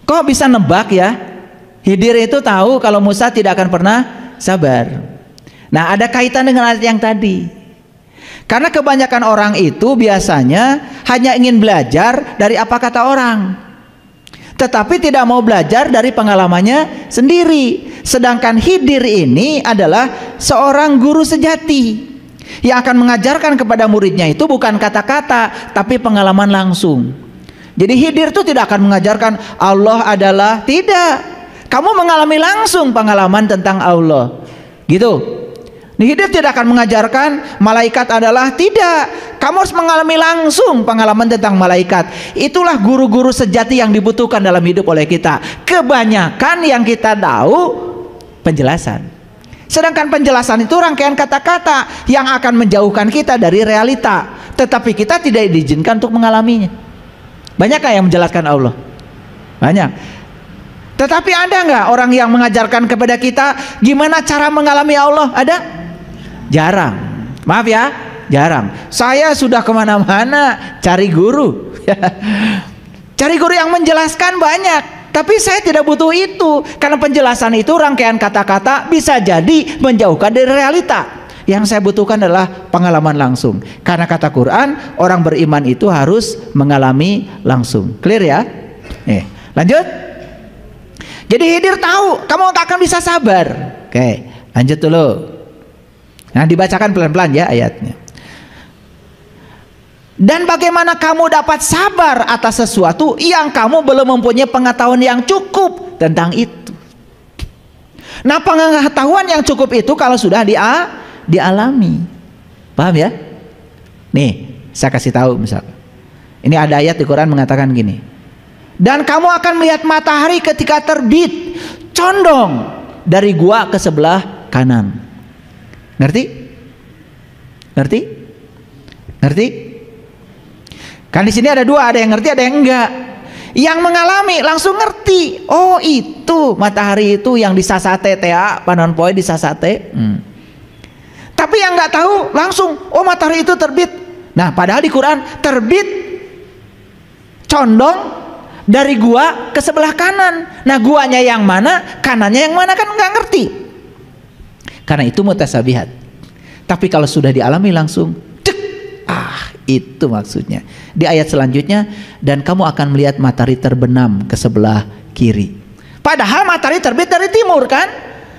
S1: Kok bisa nebak ya? Khidir itu tahu kalau Musa tidak akan pernah sabar. Nah, ada kaitan dengan ayat yang tadi. Karena kebanyakan orang itu biasanya hanya ingin belajar dari apa kata orang, tetapi tidak mau belajar dari pengalamannya sendiri. Sedangkan Khidir ini adalah seorang guru sejati yang akan mengajarkan kepada muridnya itu bukan kata-kata tapi pengalaman langsung. Jadi Khidir itu tidak akan mengajarkan Allah adalah, tidak. Kamu mengalami langsung pengalaman tentang Allah. Gitu. Khidir tidak akan mengajarkan malaikat adalah, tidak. Kamu harus mengalami langsung pengalaman tentang malaikat. Itulah guru-guru sejati yang dibutuhkan dalam hidup oleh kita. Kebanyakan yang kita tahu penjelasan. Sedangkan penjelasan itu rangkaian kata-kata yang akan menjauhkan kita dari realita, tetapi kita tidak diizinkan untuk mengalaminya. Banyakkah yang menjelaskan Allah? Banyak. Tetapi ada nggak orang yang mengajarkan kepada kita gimana cara mengalami Allah? Ada? Jarang. Maaf ya, jarang. Saya sudah kemana-mana cari guru. Cari guru yang menjelaskan banyak, tapi saya tidak butuh itu, karena penjelasan itu rangkaian kata-kata bisa jadi menjauhkan dari realita. Yang saya butuhkan adalah pengalaman langsung, karena kata Quran orang beriman itu harus mengalami langsung. Clear ya? Lanjut. Jadi Khidir tahu kamu gak akan bisa sabar. Oke, lanjut dulu. Nah, dibacakan pelan-pelan ya ayatnya. Dan bagaimana kamu dapat sabar atas sesuatu yang kamu belum mempunyai pengetahuan yang cukup tentang itu. Nah, pengetahuan yang cukup itu kalau sudah dialami. Paham ya? Nih, saya kasih tahu misal. Ini ada ayat di Quran mengatakan gini. Dan kamu akan melihat matahari ketika terbit condong dari gua ke sebelah kanan. Ngerti? Ngerti? Ngerti? Kan di sini ada dua, ada yang ngerti, ada yang enggak. Yang mengalami langsung ngerti. Oh, itu matahari itu yang disasate TA, panon poe disasate. Tapi yang nggak tahu langsung, oh matahari itu terbit. Nah, padahal di Quran terbit condong dari gua ke sebelah kanan. Nah, guanya yang mana, kanannya yang mana kan nggak ngerti. Karena itu mutasabihat. Tapi kalau sudah dialami langsung, itu maksudnya. Di ayat selanjutnya, dan kamu akan melihat matahari terbenam ke sebelah kiri. Padahal matahari terbit dari timur kan?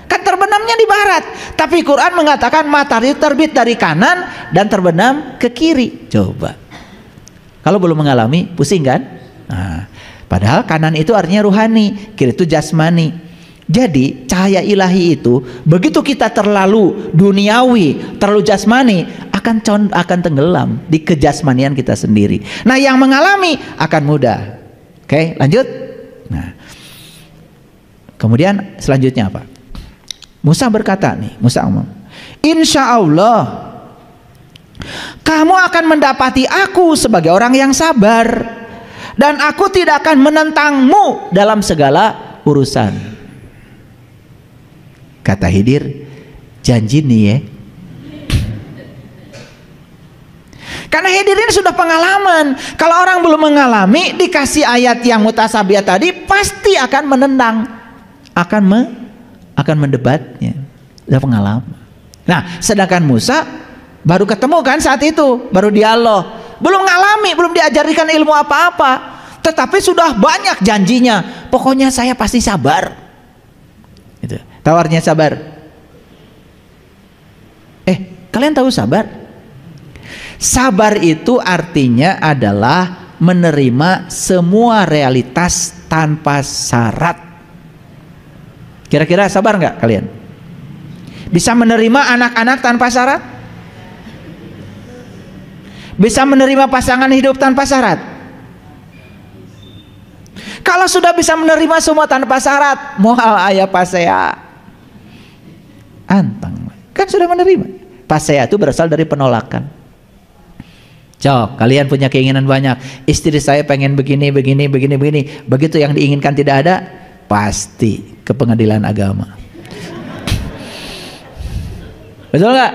S1: Kan terbenamnya di barat. Tapi Quran mengatakan matahari terbit dari kanan dan terbenam ke kiri. Coba. Kalau belum mengalami, pusing kan? Nah, padahal kanan itu artinya ruhani, kiri itu jasmani. Jadi cahaya ilahi itu begitu kita terlalu duniawi, terlalu jasmani, akan tenggelam di kejasmanian kita sendiri. Nah, yang mengalami akan mudah. Oke, lanjut. Nah, kemudian selanjutnya apa? Musa berkata nih, Musa ngomong, insya Allah kamu akan mendapati aku sebagai orang yang sabar, dan aku tidak akan menentangmu dalam segala urusan. Kata Khidir, janji nih ya. Karena Khidir ini sudah pengalaman. Kalau orang belum mengalami, dikasih ayat yang mutasabihat tadi, pasti akan menentang, akan mendebatnya. Sudah pengalaman. Nah, sedangkan Musa baru ketemu kan saat itu, baru dialog, belum ngalami, belum diajarkan ilmu apa-apa, tetapi sudah banyak janjinya. Pokoknya saya pasti sabar. Itu. Tawarnya sabar. Kalian tahu sabar? Sabar itu artinya adalah menerima semua realitas tanpa syarat. Kira-kira sabar nggak kalian? Bisa menerima anak-anak tanpa syarat? Bisa menerima pasangan hidup tanpa syarat? Kalau sudah bisa menerima semua tanpa syarat, moal ayah pasea antang, kan sudah menerima. Pasea itu berasal dari penolakan. Cok, kalian punya keinginan banyak, istri saya pengen begini. Begitu yang diinginkan tidak ada, pasti ke pengadilan agama. Betul nggak?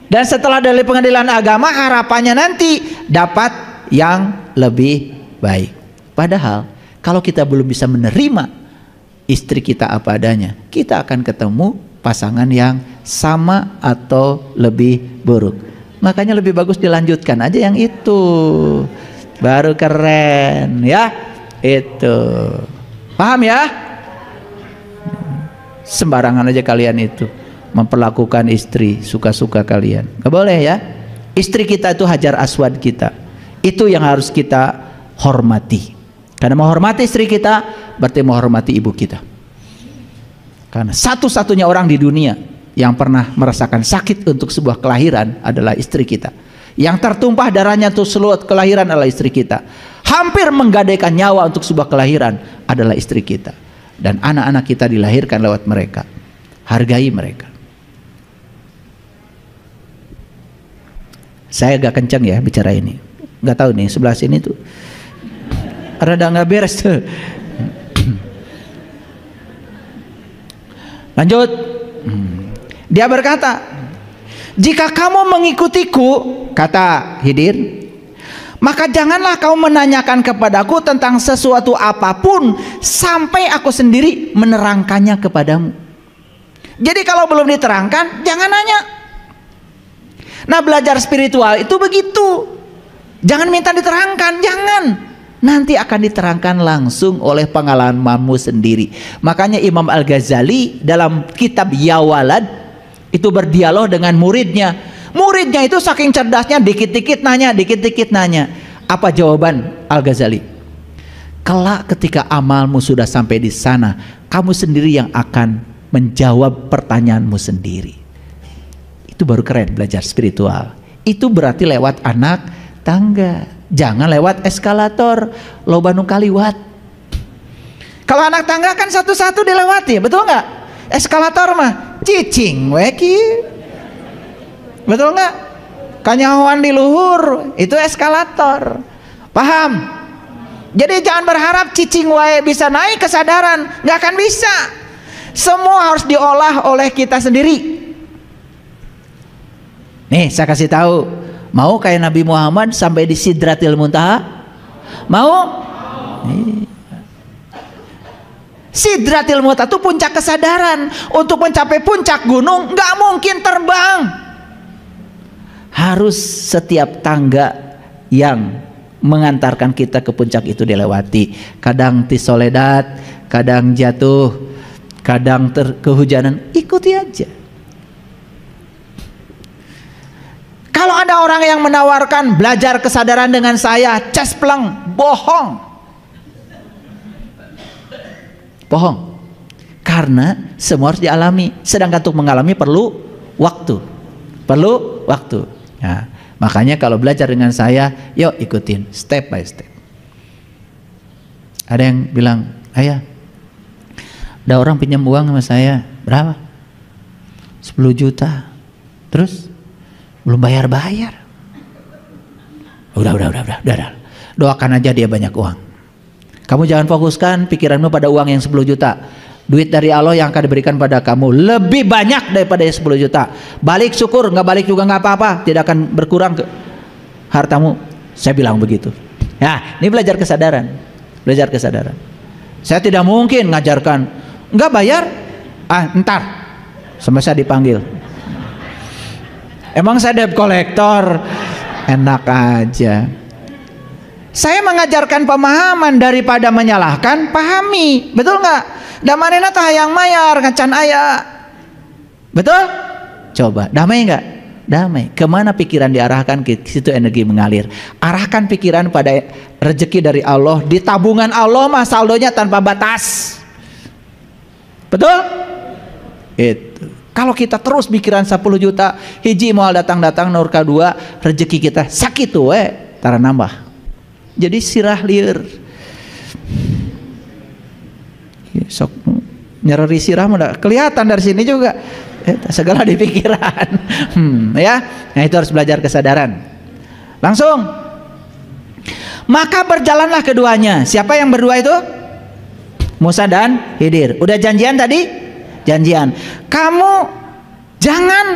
S1: Dan setelah dari pengadilan agama, harapannya nanti dapat yang lebih baik. Padahal kalau kita belum bisa menerima istri kita apa adanya, kita akan ketemu pasangan yang sama atau lebih buruk. Makanya lebih bagus dilanjutkan aja yang itu, baru keren ya. Itu paham ya? Sembarangan aja kalian itu memperlakukan istri suka-suka kalian, gak boleh ya. Istri kita itu hajar aswad kita, itu yang harus kita hormati. Karena menghormati istri kita berarti menghormati ibu kita. Karena satu-satunya orang di dunia yang pernah merasakan sakit untuk sebuah kelahiran adalah istri kita. Yang tertumpah darahnya untuk seluruh kelahiran adalah istri kita. Hampir menggadaikan nyawa untuk sebuah kelahiran adalah istri kita. Dan anak-anak kita dilahirkan lewat mereka. Hargai mereka. Saya agak kencang ya bicara ini. Nggak tahu nih sebelah sini tuh rada nggak beres tuh. Lanjut. Dia berkata, jika kamu mengikutiku, kata Khidir, maka janganlah kau menanyakan kepadaku tentang sesuatu apapun sampai aku sendiri menerangkannya kepadamu. Jadi kalau belum diterangkan, jangan nanya. Nah, belajar spiritual itu begitu. Jangan minta diterangkan, jangan. Nanti akan diterangkan langsung oleh pengalamanmu sendiri. Makanya Imam Al-Ghazali dalam kitab Ya Walad itu berdialog dengan muridnya. Muridnya itu saking cerdasnya, dikit-dikit nanya, dikit-dikit nanya. Apa jawaban Al-Ghazali? Kelak ketika amalmu sudah sampai di sana, kamu sendiri yang akan menjawab pertanyaanmu sendiri. Itu baru keren belajar spiritual. Itu berarti lewat anak tangga. Jangan lewat eskalator, loba nu kaliwat. Kalau anak tangga kan satu-satu dilewati, betul nggak? Eskalator mah cicing weki, betul nggak? Kanyahoan di luhur itu eskalator, paham? Jadi jangan berharap cicing wae bisa naik kesadaran, nggak akan bisa. Semua harus diolah oleh kita sendiri. Nih saya kasih tahu. Mau kayak Nabi Muhammad sampai di Sidratil Muntaha? Mau? Sidratil Muntaha itu puncak kesadaran. Untuk mencapai puncak gunung nggak mungkin terbang. Harus setiap tangga yang mengantarkan kita ke puncak itu dilewati. Kadang tisoledat, kadang jatuh, kadang kehujanan, ikuti aja. Kalau ada orang yang menawarkan belajar kesadaran dengan saya, cespleng, bohong. Bohong. Karena semua harus dialami. Sedangkan untuk mengalami perlu waktu. Perlu waktu. Nah, makanya kalau belajar dengan saya, yuk ikutin step by step. Ada yang bilang, ayah, ada orang pinjam uang sama saya, berapa? 10 juta. Terus? Belum bayar-bayar. Udah. Doakan aja dia banyak uang. Kamu jangan fokuskan pikiranmu pada uang yang 10 juta. Duit dari Allah yang akan diberikan pada kamu lebih banyak daripada yang 10 juta. Balik syukur, nggak balik juga nggak apa-apa. Tidak akan berkurang ke hartamu. Saya bilang begitu. Nah, ini belajar kesadaran. Belajar kesadaran. Saya tidak mungkin ngajarkan, nggak bayar, ntar sampai saya dipanggil. Emang saya debt collector? Enak aja. Saya mengajarkan pemahaman daripada menyalahkan, pahami. Betul nggak? Damanena tah yang mayar ngacan aya. Betul? Coba, damai nggak? Damai. Kemana pikiran diarahkan, ke situ energi mengalir. Arahkan pikiran pada rezeki dari Allah. Di tabungan Allah mah saldonya tanpa batas. Betul? Itu. Kalau kita terus pikiran 10 juta, hiji moal datang-datang nur kadua, rezeki kita sakit tuh tara nambah. Jadi sirah lieur. Sok nyeri sirah mah kelihatan dari sini juga. Segala di pikiran. Ya. Nah, itu harus belajar kesadaran. Langsung. Maka berjalanlah keduanya. Siapa yang berdua itu? Musa dan Khidir. Udah janjian tadi? Janjian. Kamu jangan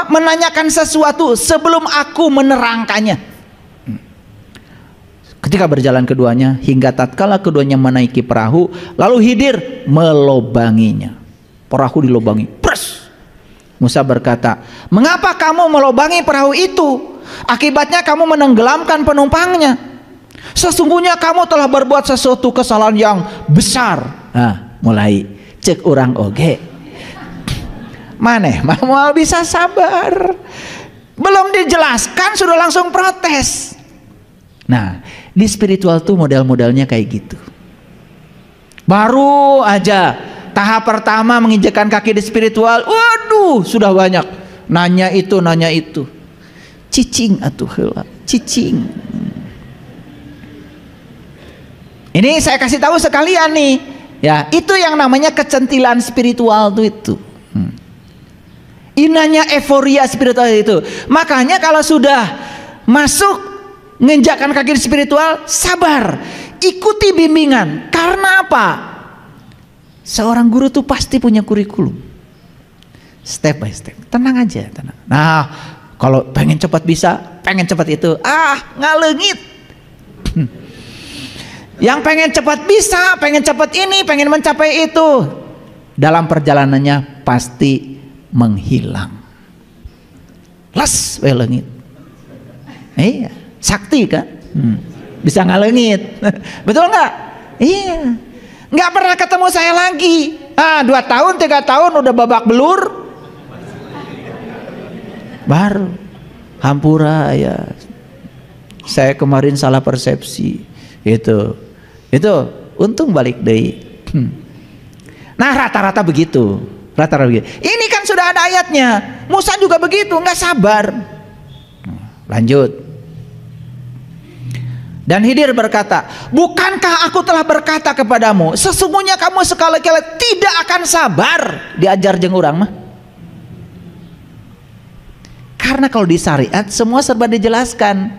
S1: menanyakan sesuatu sebelum aku menerangkannya. Ketika berjalan keduanya hingga tatkala keduanya menaiki perahu, lalu Khidir melobanginya. Perahu dilobangi. Pres. Musa berkata, "Mengapa kamu melobangi perahu itu? Akibatnya kamu menenggelamkan penumpangnya. Sesungguhnya kamu telah berbuat sesuatu kesalahan yang besar." Nah, mulai cek orang oge. Maneh mau bisa sabar. Belum dijelaskan sudah langsung protes. Nah, di spiritual tuh model-modelnya kayak gitu. Baru aja tahap pertama menginjakkan kaki di spiritual, waduh, sudah banyak nanya itu. Cicing atuh heula, cicing. Ini saya kasih tahu sekalian nih. Ya, itu yang namanya kecentilan spiritual itu. Inanya euforia spiritual itu. Makanya kalau sudah masuk nginjakkan kaki spiritual, sabar, ikuti bimbingan. Karena apa? Seorang guru tuh pasti punya kurikulum, step by step. Tenang aja, tenang. Nah, kalau pengen cepat bisa, pengen cepat itu, ngalengit. Yang pengen cepat bisa, pengen cepat ini, pengen mencapai itu, dalam perjalanannya pasti menghilang. Les lengit. Iya, sakti kan? Bisa ngalengit. Betul nggak? Iya. Nggak pernah ketemu saya lagi. 2 tahun, 3 tahun udah babak belur. Baru hampura ya. Saya kemarin salah persepsi. Itu untung balik deh. Nah, rata-rata begitu. Ini kan sudah ada ayatnya. Musa juga begitu, nggak sabar. Lanjut. Dan Khidir berkata, bukankah aku telah berkata kepadamu, sesungguhnya kamu sekali-kali tidak akan sabar. Diajar jeung urang mah. Karena kalau di syariat semua serba dijelaskan.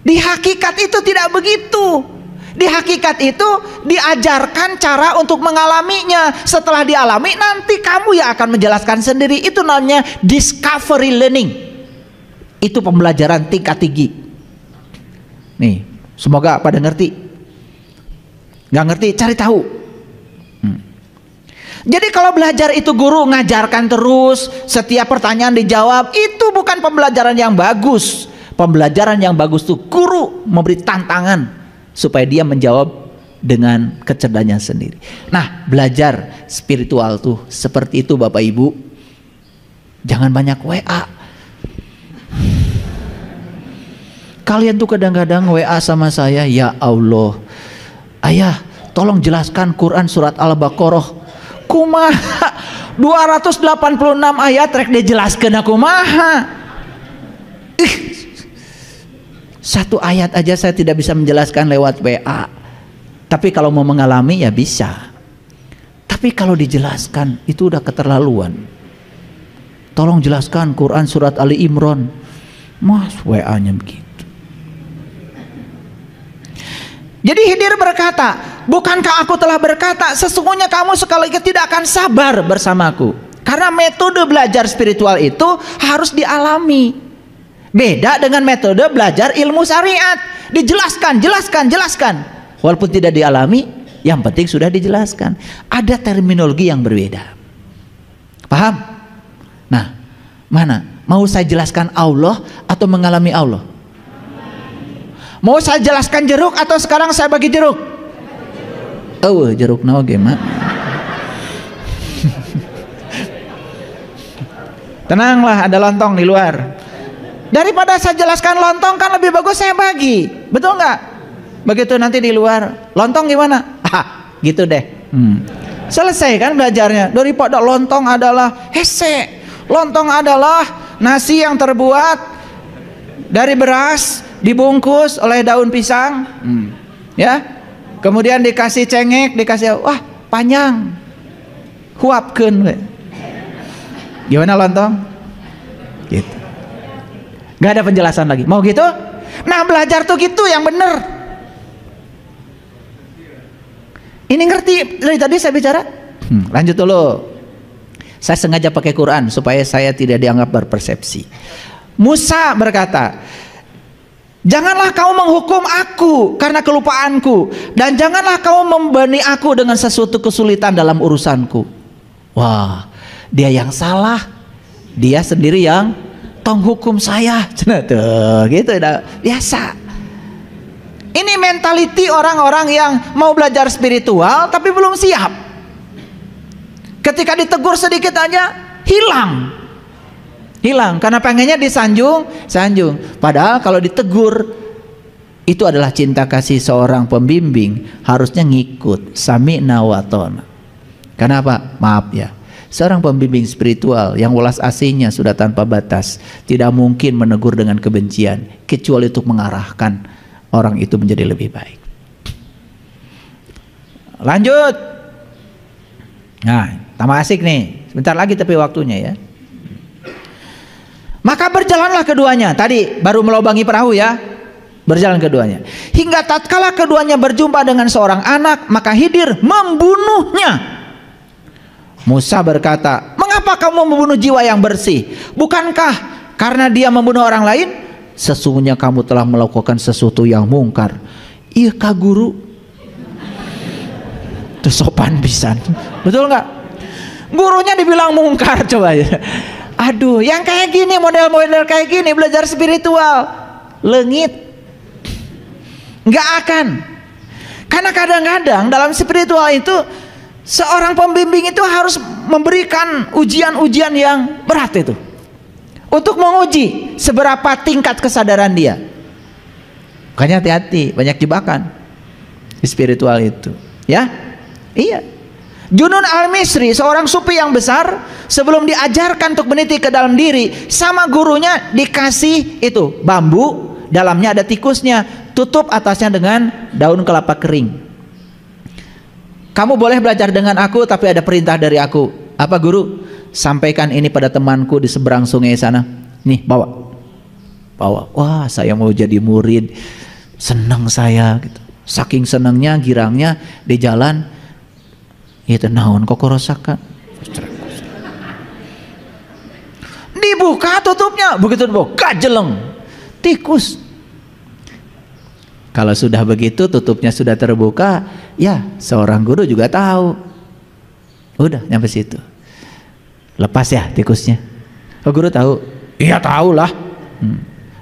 S1: Di hakikat itu tidak begitu. Di hakikat itu diajarkan cara untuk mengalaminya. Setelah dialami nanti kamu yang akan menjelaskan sendiri. Itu namanya discovery learning. Itu pembelajaran tingkat tinggi. Nih, semoga pada ngerti. Nggak ngerti cari tahu. Jadi kalau belajar itu guru ngajarkan terus, setiap pertanyaan dijawab, itu bukan pembelajaran yang bagus. Pembelajaran yang bagus tuh guru memberi tantangan supaya dia menjawab dengan kecerdasannya sendiri. Nah, belajar spiritual tuh seperti itu Bapak Ibu. Jangan banyak WA. Kalian tuh kadang-kadang WA sama saya, ya Allah, ayah tolong jelaskan Quran surat Al-Baqarah. Kumaha 286 ayat rek dijelaskeun aku kumaha. Satu ayat aja saya tidak bisa menjelaskan lewat WA. Tapi kalau mau mengalami ya bisa. Tapi kalau dijelaskan itu udah keterlaluan. Tolong jelaskan Quran surat Ali Imran. Mas WA-nya begitu. Jadi Khidir berkata, bukankah aku telah berkata sesungguhnya kamu sekali lagi tidak akan sabar bersamaku. Karena metode belajar spiritual itu harus dialami. Beda dengan metode belajar ilmu syariat. Dijelaskan, jelaskan. Walaupun tidak dialami, yang penting sudah dijelaskan. Ada terminologi yang berbeda. Paham? Nah, mana? Mau saya jelaskan Allah atau mengalami Allah? Mau saya jelaskan jeruk atau sekarang saya bagi jeruk? Oh, jeruk naon ge mak. Tenanglah, ada lontong di luar. Daripada saya jelaskan lontong kan lebih bagus saya bagi. Betul nggak? Begitu nanti di luar, lontong gimana? Gitu deh. Selesai kan belajarnya. Daripada lontong adalah hese. Lontong adalah nasi yang terbuat dari beras, dibungkus oleh daun pisang, ya, kemudian dikasih cengek, dikasih panjang, huapkeun. Gimana lontong? Gitu. Gak ada penjelasan lagi. Mau gitu? Nah, belajar tuh gitu yang bener. Ini ngerti dari tadi saya bicara? Lanjut dulu. Saya sengaja pakai Quran supaya saya tidak dianggap berpersepsi. Musa berkata, janganlah kamu menghukum aku karena kelupaanku, dan janganlah kamu membebani aku dengan sesuatu kesulitan dalam urusanku. Wah, dia yang salah, dia sendiri yang tong hukum saya. Tuh, gitu udah biasa. Ini mentality orang-orang yang mau belajar spiritual tapi belum siap. Ketika ditegur sedikit aja hilang karena pengennya disanjung. Padahal kalau ditegur itu adalah cinta kasih seorang pembimbing, harusnya ngikut sami'na wa ata'na. Kenapa? Maaf ya, seorang pembimbing spiritual yang welas asihnya sudah tanpa batas tidak mungkin menegur dengan kebencian kecuali untuk mengarahkan orang itu menjadi lebih baik. Lanjut. Nah, tambah asik nih. Sebentar lagi tapi waktunya ya. Maka berjalanlah keduanya. Tadi baru melobangi perahu ya. Berjalan keduanya. Hingga tatkala keduanya berjumpa dengan seorang anak, maka Khidir membunuhnya. Musa berkata, "Mengapa kamu membunuh jiwa yang bersih? Bukankah karena dia membunuh orang lain? Sesungguhnya kamu telah melakukan sesuatu yang mungkar." Iya kah guru? Itu sopan pisan. Betul nggak? Gurunya dibilang mungkar, coba ya. Aduh, yang kayak gini, model-model kayak gini belajar spiritual lengit, nggak akan. Karena kadang-kadang dalam spiritual itu seorang pembimbing itu harus memberikan ujian-ujian yang berat itu untuk menguji seberapa tingkat kesadaran dia. Makanya hati-hati, banyak jebakan di spiritual itu ya. Iya, Junun Al-Misri, seorang sufi yang besar, sebelum diajarkan untuk meniti ke dalam diri, sama gurunya dikasih itu bambu, dalamnya ada tikusnya, tutup atasnya dengan daun kelapa kering. Kamu boleh belajar dengan aku, tapi ada perintah dari aku. Apa guru? Sampaikan ini pada temanku di seberang sungai sana. Nih, bawa. Wah, saya mau jadi murid. Senang saya gitu. Saking senangnya, girangnya di jalan itu naon kok korosakan. Dibuka tutupnya, begitu dibuka jeleng. Tikus. Kalau sudah begitu, tutupnya sudah terbuka, ya seorang guru juga tahu. Udah nyampe situ. Lepas ya tikusnya. Oh, guru tahu? Iya tahu lah.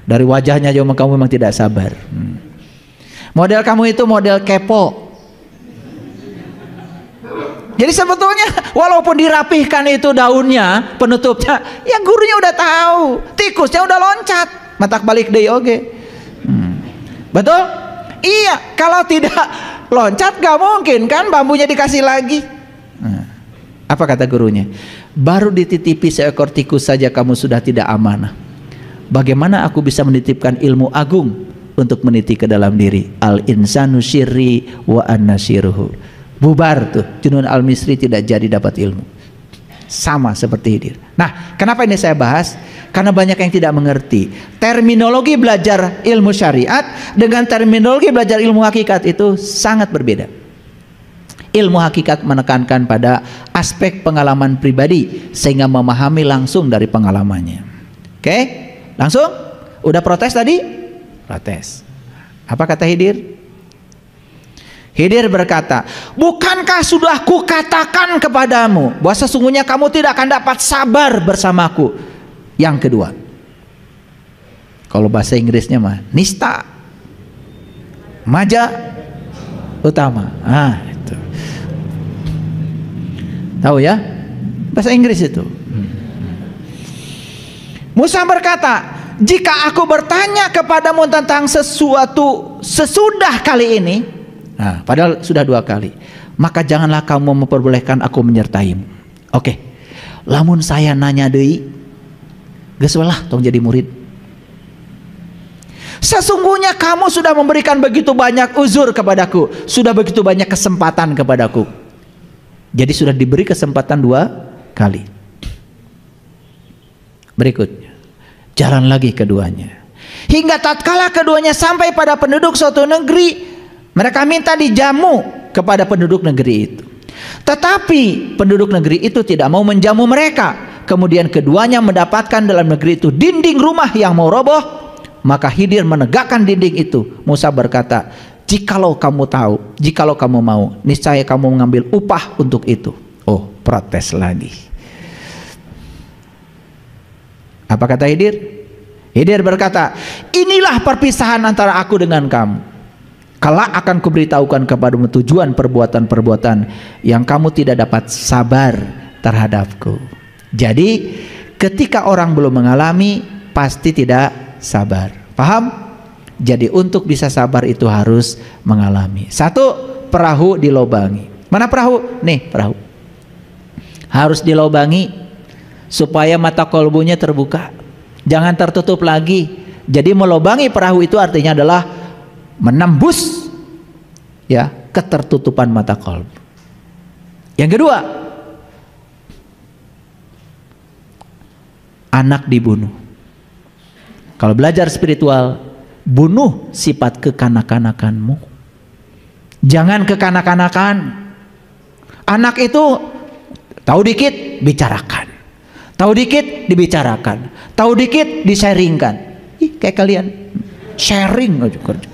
S1: Dari wajahnya juga kamu memang tidak sabar. Model kamu itu model kepo. Jadi sebetulnya walaupun dirapihkan itu daunnya, penutupnya, ya gurunya udah tahu. Tikusnya udah loncat. Matak balik deui oge. Betul? Iya, kalau tidak loncat gak mungkin kan bambunya dikasih lagi. Apa kata gurunya? Baru dititipi seekor tikus saja kamu sudah tidak amanah. Bagaimana aku bisa menitipkan ilmu agung untuk meniti ke dalam diri? Al insanu syirri wa annasiruhu. Bubar tuh, Junun Al-Misri tidak jadi dapat ilmu. Sama seperti Khidir. Nah, kenapa ini saya bahas? Karena banyak yang tidak mengerti terminologi belajar ilmu syariat dengan terminologi belajar ilmu hakikat itu sangat berbeda. Ilmu hakikat menekankan pada aspek pengalaman pribadi sehingga memahami langsung dari pengalamannya. Oke? Langsung? Udah protes tadi? Protes. Apa kata Khidir? Khidir berkata, bukankah sudah kukatakan kepadamu bahwa sesungguhnya kamu tidak akan dapat sabar bersamaku. Yang kedua, kalau bahasa Inggrisnya mah nista, maja, utama. Itu tahu ya bahasa Inggris itu. Musa berkata, jika aku bertanya kepadamu tentang sesuatu sesudah kali ini, padahal sudah 2 kali, maka janganlah kamu memperbolehkan aku menyertaimu. Oke, lamun saya nanya deui, geus lah tong jadi murid. Sesungguhnya kamu sudah memberikan begitu banyak uzur kepadaku, sudah begitu banyak kesempatan kepadaku. Jadi sudah diberi kesempatan 2 kali. Berikutnya, jalan lagi keduanya. Hingga tatkala keduanya sampai pada penduduk suatu negeri, mereka minta dijamu kepada penduduk negeri itu. Tetapi penduduk negeri itu tidak mau menjamu mereka. Kemudian keduanya mendapatkan dalam negeri itu dinding rumah yang mau roboh. Maka Khidir menegakkan dinding itu. Musa berkata, jikalau kamu tahu, jikalau kamu mau, niscaya kamu mengambil upah untuk itu. Oh, protes lagi. Apa kata Khidir? Khidir berkata, inilah perpisahan antara aku dengan kamu. Kelak akan kuberitahukan kepadamu tujuan perbuatan-perbuatan yang kamu tidak dapat sabar terhadapku. Jadi ketika orang belum mengalami pasti tidak sabar. Paham? Jadi untuk bisa sabar itu harus mengalami. 1, perahu dilobangi. Mana perahu? Nih perahu. Harus dilobangi supaya mata kolbunya terbuka. Jangan tertutup lagi. Jadi melobangi perahu itu artinya adalah menembus ya ketertutupan mata kolbu. Yang kedua, anak dibunuh. Kalau belajar spiritual, bunuh sifat kekanak-kanakanmu. Jangan kekanak-kanakan. Anak itu tahu dikit bicarakan, tahu dikit dibicarakan, tahu dikit di-sharingkan. Kayak kalian sharing aja kerja.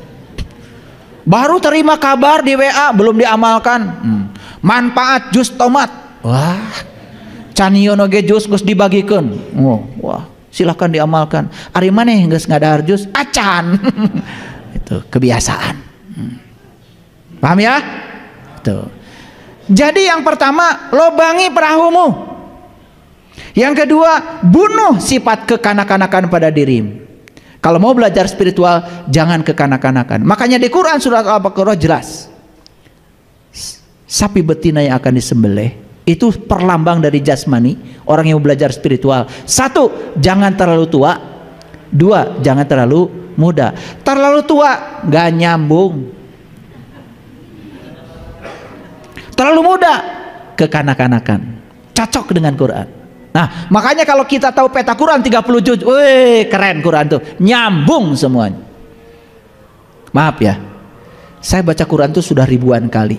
S1: Baru terima kabar di WA belum diamalkan. Manfaat jus tomat. Wah, caniono ge jus geus dibagikeun. Oh, wah, silakan diamalkan. Ari maneh geus ngadahar jus acan. Itu kebiasaan. Paham ya? Tuh. Jadi yang pertama, lobangi perahumu. Yang kedua, bunuh sifat kekanak-kanakan pada dirimu. Kalau mau belajar spiritual, jangan kekanak-kanakan. Makanya di Quran surat Al-Baqarah jelas, sapi betina yang akan disembelih itu perlambang dari jasmani orang yang mau belajar spiritual. 1, jangan terlalu tua. 2, jangan terlalu muda. Terlalu tua nggak nyambung. Terlalu muda kekanak-kanakan, cocok dengan Quran. Nah, makanya kalau kita tahu peta Quran 30 juz, wih, keren Quran tuh, nyambung semuanya. Maaf ya, saya baca Quran tuh sudah ribuan kali.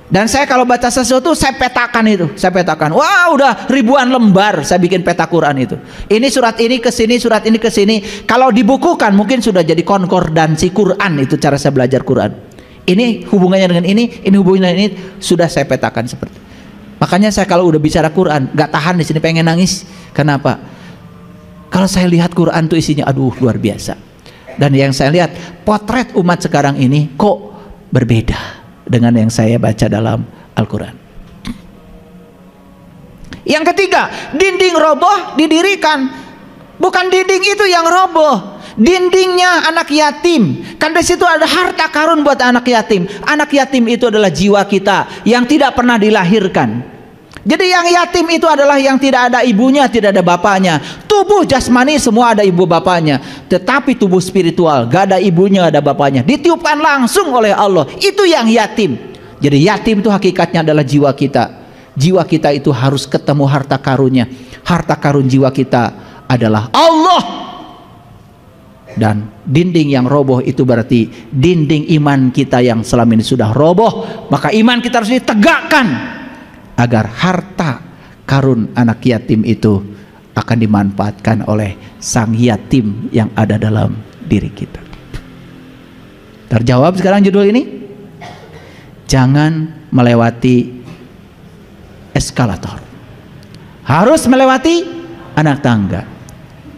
S1: Dan saya kalau baca sesuatu saya petakan itu, saya petakan. Wah, udah ribuan lembar saya bikin peta Quran itu. Ini surat ini ke sini, surat ini ke sini. Kalau dibukukan mungkin sudah jadi konkordansi Quran, itu cara saya belajar Quran. Ini hubungannya dengan ini hubungannya dengan ini, sudah saya petakan seperti. Makanya saya kalau udah bicara Quran nggak tahan di sini, pengen nangis. Kenapa? Kalau saya lihat Quran tuh isinya aduh luar biasa. Dan yang saya lihat potret umat sekarang ini kok berbeda dengan yang saya baca dalam Al-Quran. Yang ketiga, dinding roboh didirikan. Bukan dinding itu yang roboh, dindingnya anak yatim. Kan di situ ada harta karun buat anak yatim. Anak yatim itu adalah jiwa kita yang tidak pernah dilahirkan. Jadi yang yatim itu adalah yang tidak ada ibunya, tidak ada bapaknya. Tubuh jasmani semua ada ibu bapaknya, tetapi tubuh spiritual gak ada ibunya, ada bapaknya. Ditiupkan langsung oleh Allah. Itu yang yatim. Jadi yatim itu hakikatnya adalah jiwa kita. Jiwa kita itu harus ketemu harta karunnya. Harta karun jiwa kita adalah Allah. Dan dinding yang roboh itu berarti dinding iman kita yang selama ini sudah roboh. Maka iman kita harus ditegakkan agar harta karun anak yatim itu akan dimanfaatkan oleh sang yatim yang ada dalam diri kita. Terjawab sekarang judul ini? Jangan melewati eskalator, harus melewati anak tangga.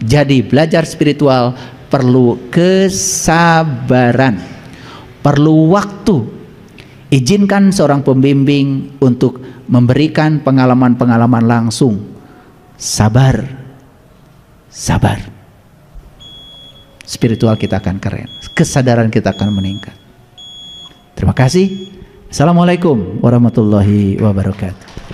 S1: Jadi belajar spiritual perlu kesabaran, perlu waktu. Izinkan seorang pembimbing untuk memberikan pengalaman-pengalaman langsung. Sabar, sabar. Spiritual kita akan keren, kesadaran kita akan meningkat. Terima kasih. Assalamualaikum warahmatullahi wabarakatuh.